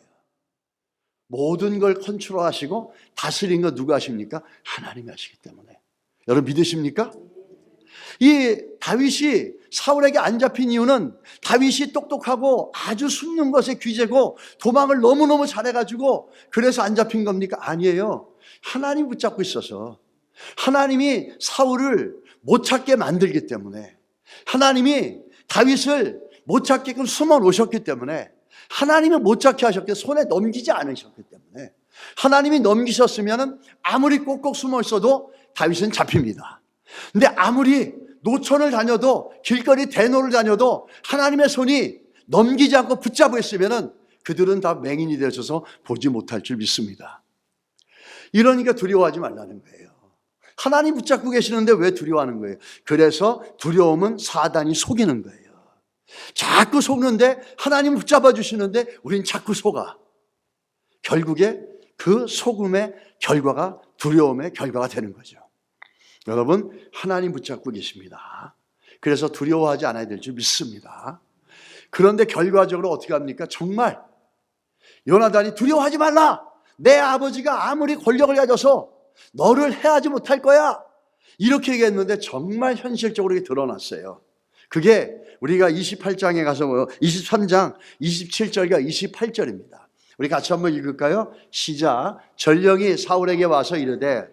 모든 걸 컨트롤하시고 다스리는 거 누가 하십니까? 하나님이 하시기 때문에. 여러분 믿으십니까? 이 다윗이 사울에게 안 잡힌 이유는 다윗이 똑똑하고 아주 숨는 것에 귀재고 도망을 너무너무 잘해가지고 그래서 안 잡힌 겁니까? 아니에요. 하나님 붙잡고 있어서 하나님이 사울을 못 찾게 만들기 때문에 하나님이 다윗을 못 찾게끔 숨어 놓으셨기 때문에 하나님이 못 찾게 하셨기 때문에 손에 넘기지 않으셨기 때문에 하나님이 넘기셨으면 아무리 꼭꼭 숨어 있어도 다윗은 잡힙니다. 근데 아무리 노천을 다녀도 길거리 대노를 다녀도 하나님의 손이 넘기지 않고 붙잡고 있으면 그들은 다 맹인이 되셔서 보지 못할 줄 믿습니다. 이러니까 두려워하지 말라는 거예요. 하나님 붙잡고 계시는데 왜 두려워하는 거예요? 그래서 두려움은 사단이 속이는 거예요. 자꾸 속는데 하나님 붙잡아 주시는데 우린 자꾸 속아. 결국에 그 속음의 결과가 두려움의 결과가 되는 거죠. 여러분, 하나님 붙잡고 계십니다. 그래서 두려워하지 않아야 될 줄 믿습니다. 그런데 결과적으로 어떻게 합니까? 정말 요나단이 두려워하지 말라. 내 아버지가 아무리 권력을 가져서 너를 해하지 못할 거야. 이렇게 얘기했는데 정말 현실적으로 이게 드러났어요. 그게 우리가 28장에 가서 23장 27절과 28절입니다. 우리 같이 한번 읽을까요? 시작. 전령이 사울에게 와서 이르되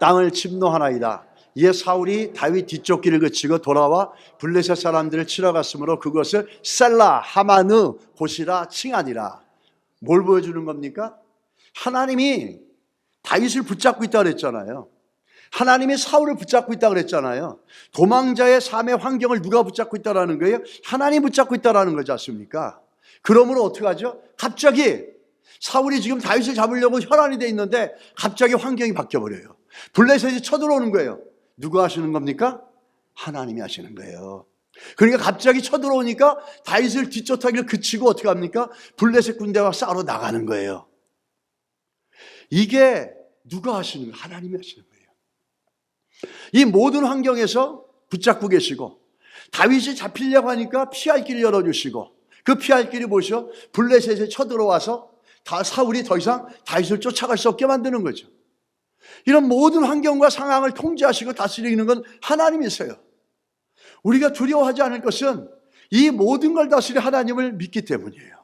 땅을 침노하나이다. 이에 사울이 다윗 뒤쪽 길을 그치고 돌아와 블레셋 사람들을 치러 갔으므로 그것을 셀라 하마느 곳이라 칭하니라. 뭘 보여주는 겁니까? 하나님이 다윗을 붙잡고 있다고 그랬잖아요. 하나님이 사울을 붙잡고 있다고 그랬잖아요. 도망자의 삶의 환경을 누가 붙잡고 있다는 거예요? 하나님이 붙잡고 있다는 거지 않습니까? 그러므로 어떻게 하죠? 갑자기 사울이 지금 다윗을 잡으려고 혈안이 돼 있는데 갑자기 환경이 바뀌어버려요. 블레셋이 쳐들어오는 거예요. 누가 하시는 겁니까? 하나님이 하시는 거예요. 그러니까 갑자기 쳐들어오니까 다윗을 뒤쫓아기를 그치고 어떻게 합니까? 블레셋 군대와 싸우러 나가는 거예요. 이게 누가 하시는 거예요? 하나님이 하시는 거예요. 이 모든 환경에서 붙잡고 계시고 다윗이 잡히려고 하니까 피할 길을 열어주시고 그 피할 길이 뭐죠? 블레셋에 쳐들어와서 사울이 더 이상 다윗을 쫓아갈 수 없게 만드는 거죠. 이런 모든 환경과 상황을 통제하시고 다스리는 건 하나님이세요. 우리가 두려워하지 않을 것은 이 모든 걸 다스리 하나님을 믿기 때문이에요.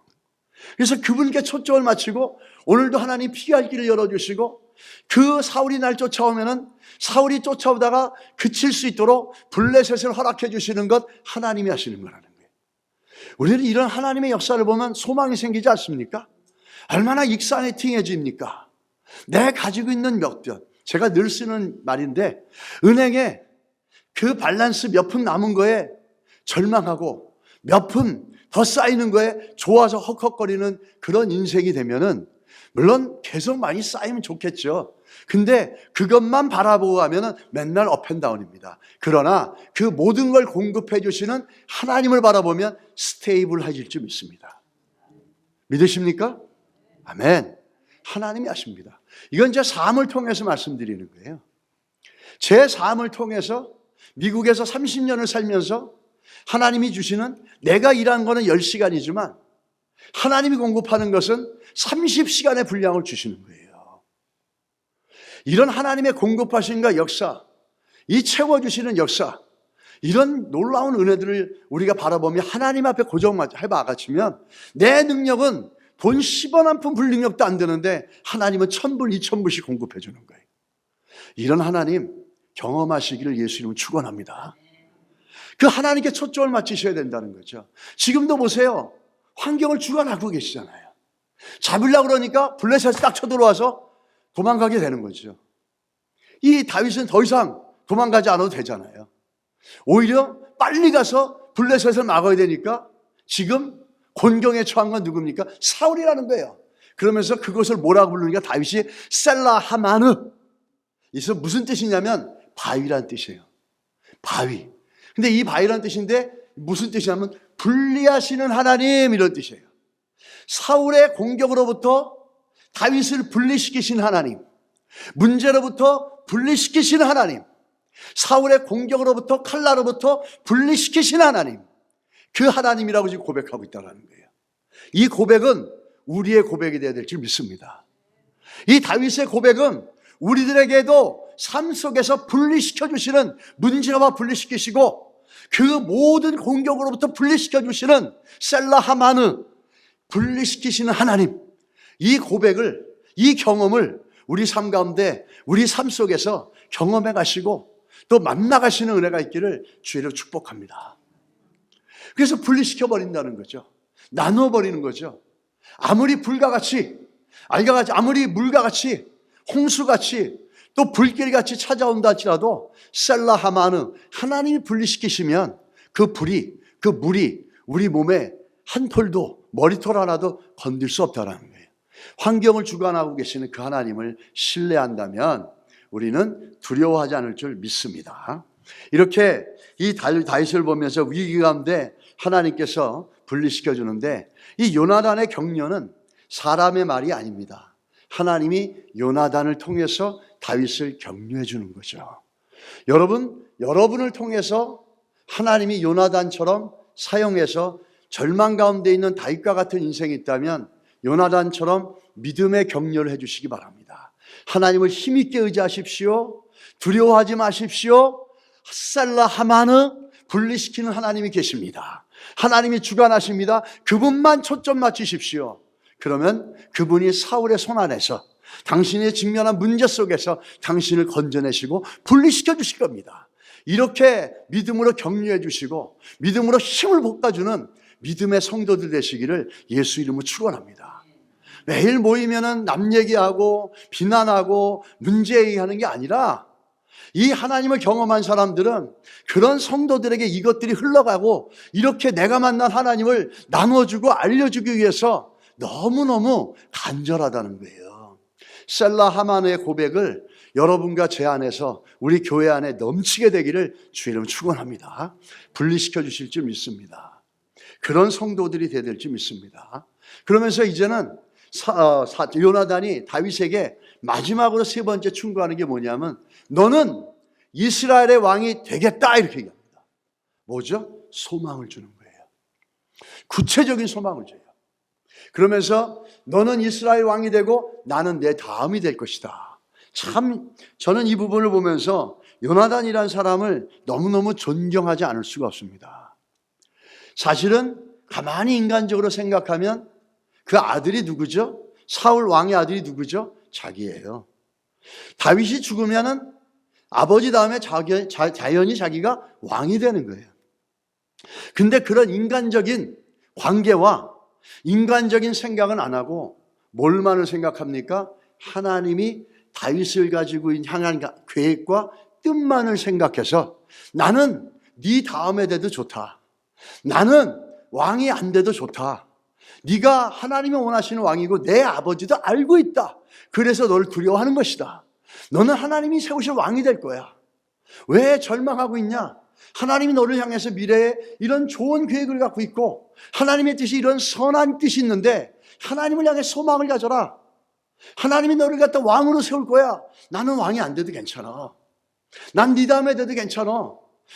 그래서 그분께 초점을 맞추고 오늘도 하나님 피할 길을 열어주시고 그 사울이 날 쫓아오면은 사울이 쫓아오다가 그칠 수 있도록 블레셋을 허락해 주시는 것 하나님이 하시는 거라는 거예요. 우리는 이런 하나님의 역사를 보면 소망이 생기지 않습니까? 얼마나 익사이팅해집니까? 내 가지고 있는 몇 푼, 제가 늘 쓰는 말인데 은행에 그 밸런스 몇 푼 남은 거에 절망하고 몇 푼 더 쌓이는 거에 좋아서 헉헉거리는 그런 인생이 되면은 물론 계속 많이 쌓이면 좋겠죠. 근데 그것만 바라보고 가면은 맨날 업앤다운입니다. 그러나 그 모든 걸 공급해 주시는 하나님을 바라보면 스테이블해질 줄 믿습니다. 믿으십니까? 아멘. 하나님이 하십니다. 이건 제 삶을 통해서 말씀드리는 거예요. 제 삶을 통해서 미국에서 30년을 살면서 하나님이 주시는, 내가 일한 거는 10시간이지만 하나님이 공급하는 것은 30시간의 분량을 주시는 거예요. 이런 하나님의 공급하신과 역사, 이 채워주시는 역사, 이런 놀라운 은혜들을 우리가 바라보며 하나님 앞에 고정해 박아치면 내 능력은 돈 10원 한 푼 불 능력도 안 되는데 하나님은 1000불, 2000불씩 공급해 주는 거예요. 이런 하나님 경험하시기를 예수 이름으로 축원합니다. 그 하나님께 초점을 맞추셔야 된다는 거죠. 지금도 보세요. 환경을 주관하고 계시잖아요. 잡으려고 그러니까 블레셋이 딱 쳐들어와서 도망가게 되는 거죠. 이 다윗은 더 이상 도망가지 않아도 되잖아요. 오히려 빨리 가서 블레셋을 막아야 되니까 지금 곤경에 처한 건 누굽니까? 사울이라는 거예요. 그러면서 그것을 뭐라고 부르니까 다윗이 셀라 하마느. 이게 무슨 뜻이냐면 바위란 뜻이에요. 바위. 근데 이 바위란 뜻인데 무슨 뜻이냐면 분리하시는 하나님, 이런 뜻이에요. 사울의 공격으로부터 다윗을 분리시키신 하나님, 문제로부터 분리시키신 하나님, 사울의 공격으로부터 칼날로부터 분리시키신 하나님, 그 하나님이라고 지금 고백하고 있다는 거예요. 이 고백은 우리의 고백이 되어야 될 줄 믿습니다. 이 다윗의 고백은 우리들에게도 삶 속에서 분리시켜 주시는, 문제와 분리시키시고 그 모든 공격으로부터 분리시켜 주시는 셀라 하마느, 분리시키시는 하나님, 이 고백을, 이 경험을 우리 삶 가운데, 우리 삶 속에서 경험해 가시고 또 만나 가시는 은혜가 있기를 주의로 축복합니다. 그래서 분리시켜 버린다는 거죠. 나누어 버리는 거죠. 아무리 불과 같이, 아무리 물과 같이, 홍수같이, 또 불길같이 찾아온다 할지라도 셀라 하마느, 하나님이 분리시키시면 그 불이, 그 물이 우리 몸에 한 톨도, 머리털 하나도 건들 수 없다는 거예요. 환경을 주관하고 계시는 그 하나님을 신뢰한다면 우리는 두려워하지 않을 줄 믿습니다. 이렇게 이 다윗을 보면서 위기 가운데 하나님께서 분리시켜 주는데, 이 요나단의 격려는 사람의 말이 아닙니다. 하나님이 요나단을 통해서 다윗을 격려해 주는 거죠. 여러분을 통해서 하나님이 요나단처럼 사용해서 절망 가운데 있는 다윗과 같은 인생이 있다면 요나단처럼 믿음의 격려를 해 주시기 바랍니다. 하나님을 힘있게 의지하십시오. 두려워하지 마십시오. 셀라 하만을 분리시키는 하나님이 계십니다. 하나님이 주관하십니다. 그분만 초점 맞추십시오. 그러면 그분이 사울의 손 안에서 당신이 직면한 문제 속에서 당신을 건져내시고 분리시켜 주실 겁니다. 이렇게 믿음으로 격려해 주시고 믿음으로 힘을 볶아주는 믿음의 성도들 되시기를 예수 이름으로 축원합니다. 매일 모이면은 남 얘기하고 비난하고 문제 얘기하는 게 아니라 이 하나님을 경험한 사람들은 그런 성도들에게 이것들이 흘러가고 이렇게 내가 만난 하나님을 나눠주고 알려주기 위해서 너무너무 간절하다는 거예요. 셀라 하만의 고백을 여러분과 제 안에서 우리 교회 안에 넘치게 되기를 주의 이름으로 축원합니다. 분리시켜 주실 줄 믿습니다. 그런 성도들이 되야 될 줄 믿습니다. 그러면서 이제는 요나단이 다윗에게 마지막으로 세 번째 충고하는 게 뭐냐면 너는 이스라엘의 왕이 되겠다 이렇게 얘기합니다. 뭐죠? 소망을 주는 거예요. 구체적인 소망을 줘요. 그러면서 너는 이스라엘 왕이 되고 나는 내 다음이 될 것이다. 참 저는 이 부분을 보면서 요나단이라는 사람을 너무너무 존경하지 않을 수가 없습니다. 사실은 가만히 인간적으로 생각하면 그 아들이 누구죠? 사울 왕의 아들이 누구죠? 자기예요. 다윗이 죽으면은 아버지 다음에 자연히 자기가 왕이 되는 거예요. 근데 그런 인간적인 관계와 인간적인 생각은 안 하고 뭘만을 생각합니까? 하나님이 다윗을 가지고 향한 계획과 뜻만을 생각해서 나는 네 다음에 돼도 좋다. 나는 왕이 안 돼도 좋다. 네가 하나님이 원하시는 왕이고 내 아버지도 알고 있다. 그래서 너를 두려워하는 것이다. 너는 하나님이 세우실 왕이 될 거야. 왜 절망하고 있냐? 하나님이 너를 향해서 미래에 이런 좋은 계획을 갖고 있고 하나님의 뜻이 이런 선한 뜻이 있는데 하나님을 향해 소망을 가져라. 하나님이 너를 갖다 왕으로 세울 거야. 나는 왕이 안 돼도 괜찮아. 난 네 다음에 돼도 괜찮아.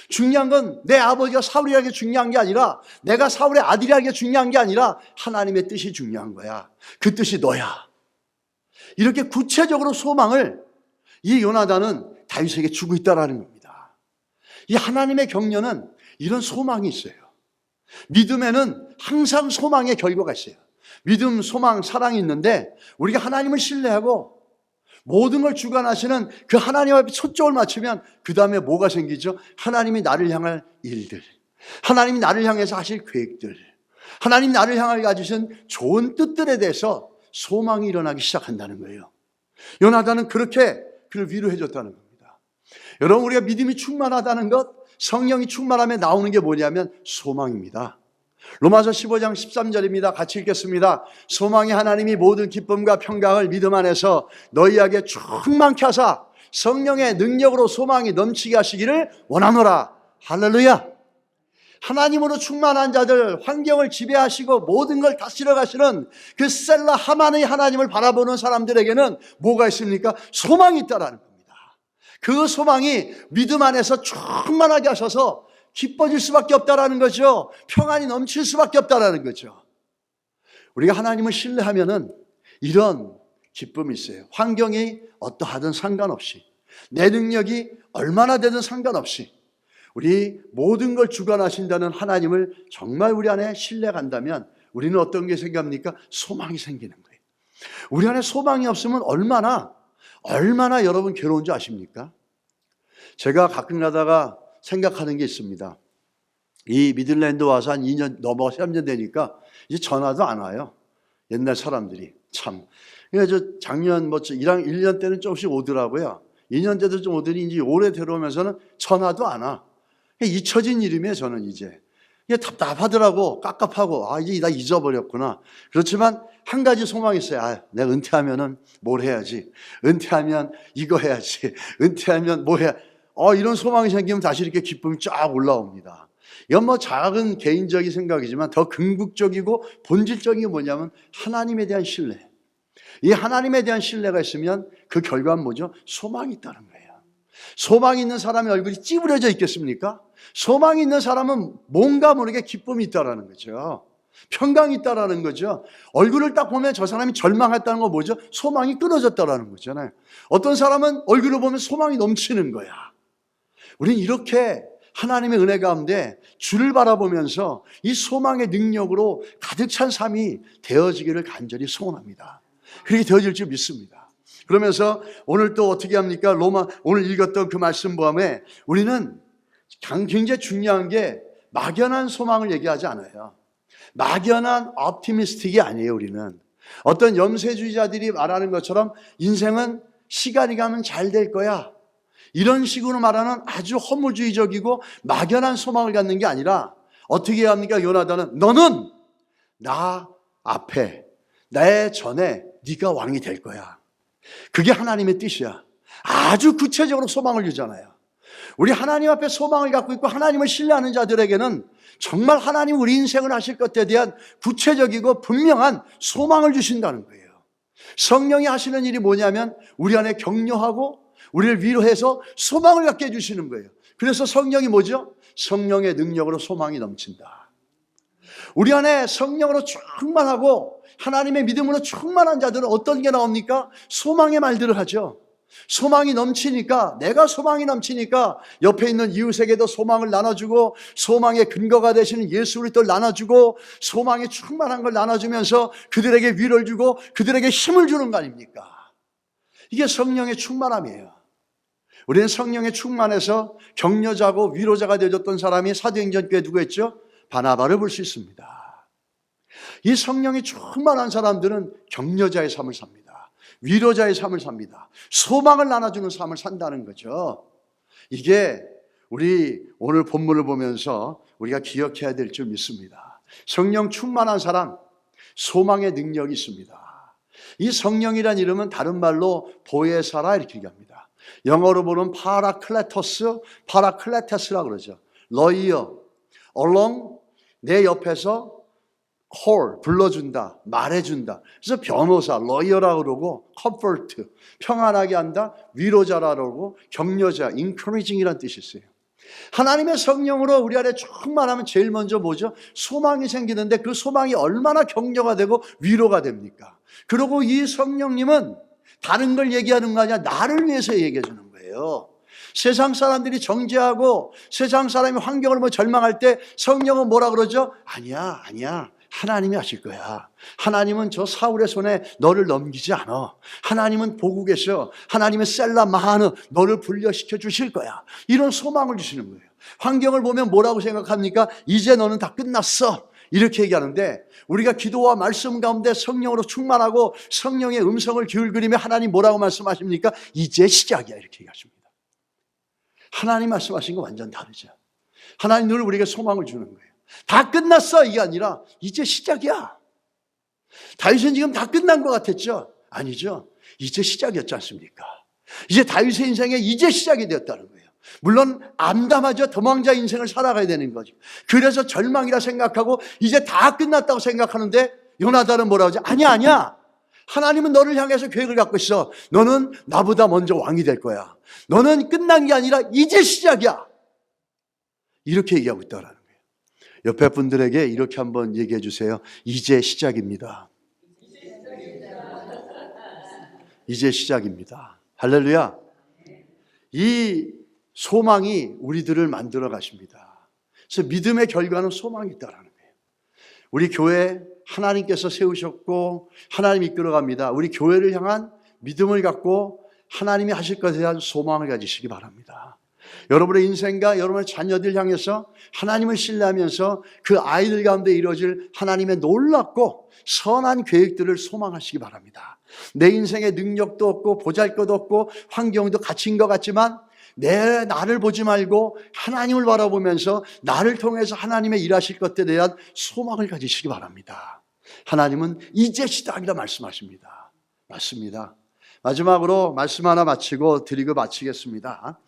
중요한 건 내 아버지가 사울이라는 게 중요한 게 아니라 내가 사울의 아들이라는 게 중요한 게 아니라 하나님의 뜻이 중요한 거야. 그 뜻이 너야. 이렇게 구체적으로 소망을 이 요나단은 다윗에게 주고 있다라는 겁니다. 이 하나님의 격려는 이런 소망이 있어요. 믿음에는 항상 소망의 결과가 있어요. 믿음, 소망, 사랑이 있는데 우리가 하나님을 신뢰하고 모든 걸 주관하시는 그 하나님 앞에 초점을 맞추면 그 다음에 뭐가 생기죠? 하나님이 나를 향할 일들, 하나님이 나를 향해서 하실 계획들, 하나님 나를 향할 가지신 좋은 뜻들에 대해서 소망이 일어나기 시작한다는 거예요. 요나단은 그렇게 그를 위로해 줬다는 겁니다. 여러분, 우리가 믿음이 충만하다는 것, 성령이 충만함에 나오는 게 뭐냐면 소망입니다. 로마서 15장 13절입니다. 같이 읽겠습니다. 소망이 하나님이 모든 기쁨과 평강을 믿음 안에서 너희에게 충만케 하사 성령의 능력으로 소망이 넘치게 하시기를 원하노라. 할렐루야. 하나님으로 충만한 자들, 환경을 지배하시고 모든 걸 다스려 가시는 그 셀라 하만의 하나님을 바라보는 사람들에게는 뭐가 있습니까? 소망이 있다라는 겁니다. 그 소망이 믿음 안에서 충만하게 하셔서 기뻐질 수밖에 없다라는 거죠. 평안이 넘칠 수밖에 없다라는 거죠. 우리가 하나님을 신뢰하면은 이런 기쁨이 있어요. 환경이 어떠하든 상관없이, 내 능력이 얼마나 되든 상관없이 우리 모든 걸 주관하신다는 하나님을 정말 우리 안에 신뢰한다면 우리는 어떤 게 생깁니까? 소망이 생기는 거예요. 우리 안에 소망이 없으면 얼마나 여러분 괴로운 줄 아십니까? 제가 가끔 가다가 생각하는 게 있습니다. 이 미들랜드 와서 한 2년 넘어 3년 되니까 이제 전화도 안 와요. 옛날 사람들이 참. 그래서 작년 1년 때는 조금씩 오더라고요. 2년 때도 좀 오더니 이제 올해 들어오면서는 전화도 안 와. 잊혀진 이름이에요. 저는 이제 답답하더라고. 깝깝하고 이제 나 잊어버렸구나. 그렇지만 한 가지 소망이 있어요. 내가 은퇴하면은 뭘 해야지. 은퇴하면 이거 해야지. 은퇴하면 뭐 해야. 이런 소망이 생기면 다시 이렇게 기쁨이 쫙 올라옵니다. 이건 뭐 작은 개인적인 생각이지만 더 궁극적이고 본질적인 게 뭐냐면 하나님에 대한 신뢰. 이 하나님에 대한 신뢰가 있으면 그 결과는 뭐죠? 소망이 있다는 거예요. 소망이 있는 사람의 얼굴이 찌부려져 있겠습니까? 소망이 있는 사람은 뭔가 모르게 기쁨이 있다라는 거죠. 평강이 있다라는 거죠. 얼굴을 딱 보면 저 사람이 절망했다는 거 뭐죠? 소망이 끊어졌다라는 거잖아요. 어떤 사람은 얼굴을 보면 소망이 넘치는 거야. 우리는 이렇게 하나님의 은혜 가운데 주를 바라보면서 이 소망의 능력으로 가득 찬 삶이 되어지기를 간절히 소원합니다. 그렇게 되어질 줄 믿습니다. 그러면서 오늘 또 어떻게 합니까? 오늘 읽었던 그 말씀 포함에 우리는 굉장히 중요한 게 막연한 소망을 얘기하지 않아요. 막연한 optimistic이 아니에요. 우리는 어떤 염세주의자들이 말하는 것처럼 인생은 시간이 가면 잘 될 거야, 이런 식으로 말하는 아주 허무주의적이고 막연한 소망을 갖는 게 아니라 어떻게 해야 합니까? 요나단은 너는 나 앞에 내 전에 네가 왕이 될 거야. 그게 하나님의 뜻이야. 아주 구체적으로 소망을 주잖아요. 우리 하나님 앞에 소망을 갖고 있고 하나님을 신뢰하는 자들에게는 정말 하나님 우리 인생을 하실 것에 대한 구체적이고 분명한 소망을 주신다는 거예요. 성령이 하시는 일이 뭐냐면 우리 안에 격려하고 우리를 위로해서 소망을 갖게 해주시는 거예요. 그래서 성령이 뭐죠? 성령의 능력으로 소망이 넘친다. 우리 안에 성령으로 충만하고 하나님의 믿음으로 충만한 자들은 어떤 게 나옵니까? 소망의 말들을 하죠. 소망이 넘치니까, 내가 소망이 넘치니까 옆에 있는 이웃에게도 소망을 나눠주고 소망의 근거가 되시는 예수 그리스도를 나눠주고 소망에 충만한 걸 나눠주면서 그들에게 위로를 주고 그들에게 힘을 주는 거 아닙니까? 이게 성령의 충만함이에요. 우리는 성령에 충만해서 격려자고 위로자가 되어줬던 사람이 사도행전교에 누구였죠? 바나바를 볼 수 있습니다. 이 성령이 충만한 사람들은 격려자의 삶을 삽니다. 위로자의 삶을 삽니다. 소망을 나눠주는 삶을 산다는 거죠. 이게 우리 오늘 본문을 보면서 우리가 기억해야 될 줄 믿습니다. 성령 충만한 사람, 소망의 능력이 있습니다. 이 성령이란 이름은 다른 말로 보혜사라 이렇게 얘기합니다. 영어로 보면 파라클레테스라고 그러죠. 러이어, along, 내 옆에서 call, 불러준다, 말해준다. 그래서 변호사, 러이어라고 그러고 comfort, 평안하게 한다, 위로자라고 그러고 격려자, encouraging이라는 뜻이 있어요. 하나님의 성령으로 우리 안에 충만하면 제일 먼저 뭐죠? 소망이 생기는데 그 소망이 얼마나 격려가 되고 위로가 됩니까? 그리고 이 성령님은 다른 걸 얘기하는 거 아니야. 나를 위해서 얘기해 주는 거예요. 세상 사람들이 정죄하고 세상 사람이 환경을 절망할 때 성령은 뭐라 그러죠? 아니야. 하나님이 하실 거야. 하나님은 저 사울의 손에 너를 넘기지 않아. 하나님은 보고 계셔. 하나님의 셀라 마하는 너를 분려시켜 주실 거야. 이런 소망을 주시는 거예요. 환경을 보면 뭐라고 생각합니까? 이제 너는 다 끝났어. 이렇게 얘기하는데 우리가 기도와 말씀 가운데 성령으로 충만하고 성령의 음성을 기울이며 하나님 뭐라고 말씀하십니까? 이제 시작이야 이렇게 얘기하십니다. 하나님 말씀하신 거 완전 다르죠. 하나님 늘 우리에게 소망을 주는 거예요. 다 끝났어 이게 아니라 이제 시작이야. 다윗은 지금 다 끝난 것 같았죠? 아니죠. 이제 시작이었지 않습니까? 이제 다윗의 인생에 이제 시작이 되었다는 거예요. 물론 암담하죠. 도망자 인생을 살아가야 되는 거죠. 그래서 절망이라 생각하고 이제 다 끝났다고 생각하는데 요나단은 뭐라고 하죠? 아니야. 하나님은 너를 향해서 계획을 갖고 있어. 너는 나보다 먼저 왕이 될 거야. 너는 끝난 게 아니라 이제 시작이야. 이렇게 얘기하고 있다라는 거예요. 옆에 분들에게 이렇게 한번 얘기해 주세요. 이제 시작입니다. 이제 시작입니다. 할렐루야. 이 소망이 우리들을 만들어 가십니다. 그래서 믿음의 결과는 소망이 있다는 거예요. 우리 교회 하나님께서 세우셨고 하나님이 이끌어갑니다. 우리 교회를 향한 믿음을 갖고 하나님이 하실 것에 대한 소망을 가지시기 바랍니다. 여러분의 인생과 여러분의 자녀들 향해서 하나님을 신뢰하면서 그 아이들 가운데 이루어질 하나님의 놀랍고 선한 계획들을 소망하시기 바랍니다. 내 인생에 능력도 없고 보잘것도 없고 환경도 갇힌 것 같지만 나를 보지 말고 하나님을 바라보면서 나를 통해서 하나님의 일하실 것에 대한 소망을 가지시기 바랍니다. 하나님은 이제 시작이라 말씀하십니다. 맞습니다. 마지막으로 말씀 하나 마치고 드리고 마치겠습니다.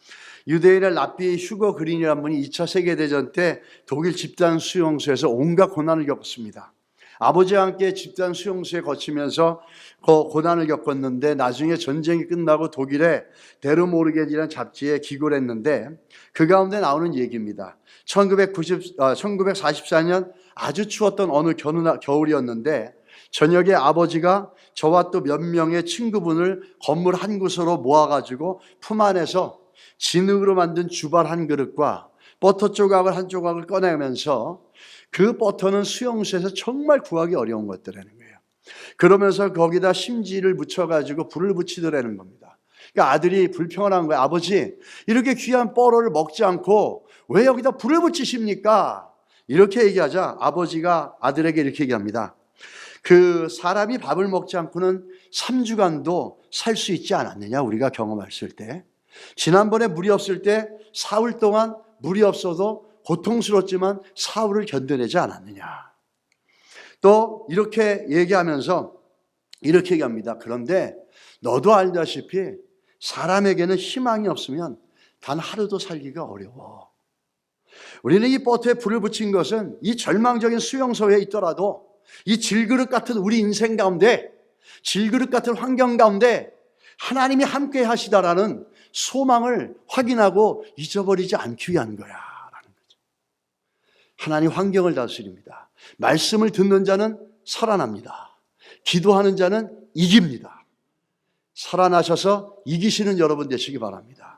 유대인의 랍비 휴거 그린이라는 분이 2차 세계대전 때 독일 집단 수용소에서 온갖 고난을 겪었습니다. 아버지와 함께 집단 수용소에 거치면서 고난을 겪었는데 나중에 전쟁이 끝나고 독일의 데르모르겐이라는 잡지에 기고를 했는데 그 가운데 나오는 얘기입니다. 1944년 아주 추웠던 어느 겨울이었는데 저녁에 아버지가 저와 또 몇 명의 친구분을 건물 한 곳으로 모아가지고 품 안에서 진흙으로 만든 주발 한 그릇과 버터 조각을 한 조각을 꺼내면서 그 버터는 수용소에서 정말 구하기 어려운 것들이라는 거예요. 그러면서 거기다 심지를 묻혀가지고 불을 붙이더라는 겁니다. 그러니까 아들이 불평을 한 거예요. 아버지, 이렇게 귀한 뻐로를 먹지 않고 왜 여기다 불을 붙이십니까? 이렇게 얘기하자 아버지가 아들에게 이렇게 얘기합니다. 그 사람이 밥을 먹지 않고는 3주간도 살 수 있지 않았느냐, 우리가 경험했을 때. 지난번에 물이 없을 때 사흘 동안 물이 없어도 고통스럽지만 사흘을 견뎌내지 않았느냐. 또 이렇게 얘기하면서 이렇게 얘기합니다. 그런데 너도 알다시피 사람에게는 희망이 없으면 단 하루도 살기가 어려워. 우리는 이 버터에 불을 붙인 것은 이 절망적인 수용소에 있더라도 이 질그릇 같은 우리 인생 가운데, 질그릇 같은 환경 가운데 하나님이 함께 하시다라는 소망을 확인하고 잊어버리지 않기 위한 거야 라는 거죠. 하나님 환경을 다스립니다. 말씀을 듣는 자는 살아납니다. 기도하는 자는 이깁니다. 살아나셔서 이기시는 여러분 되시기 바랍니다.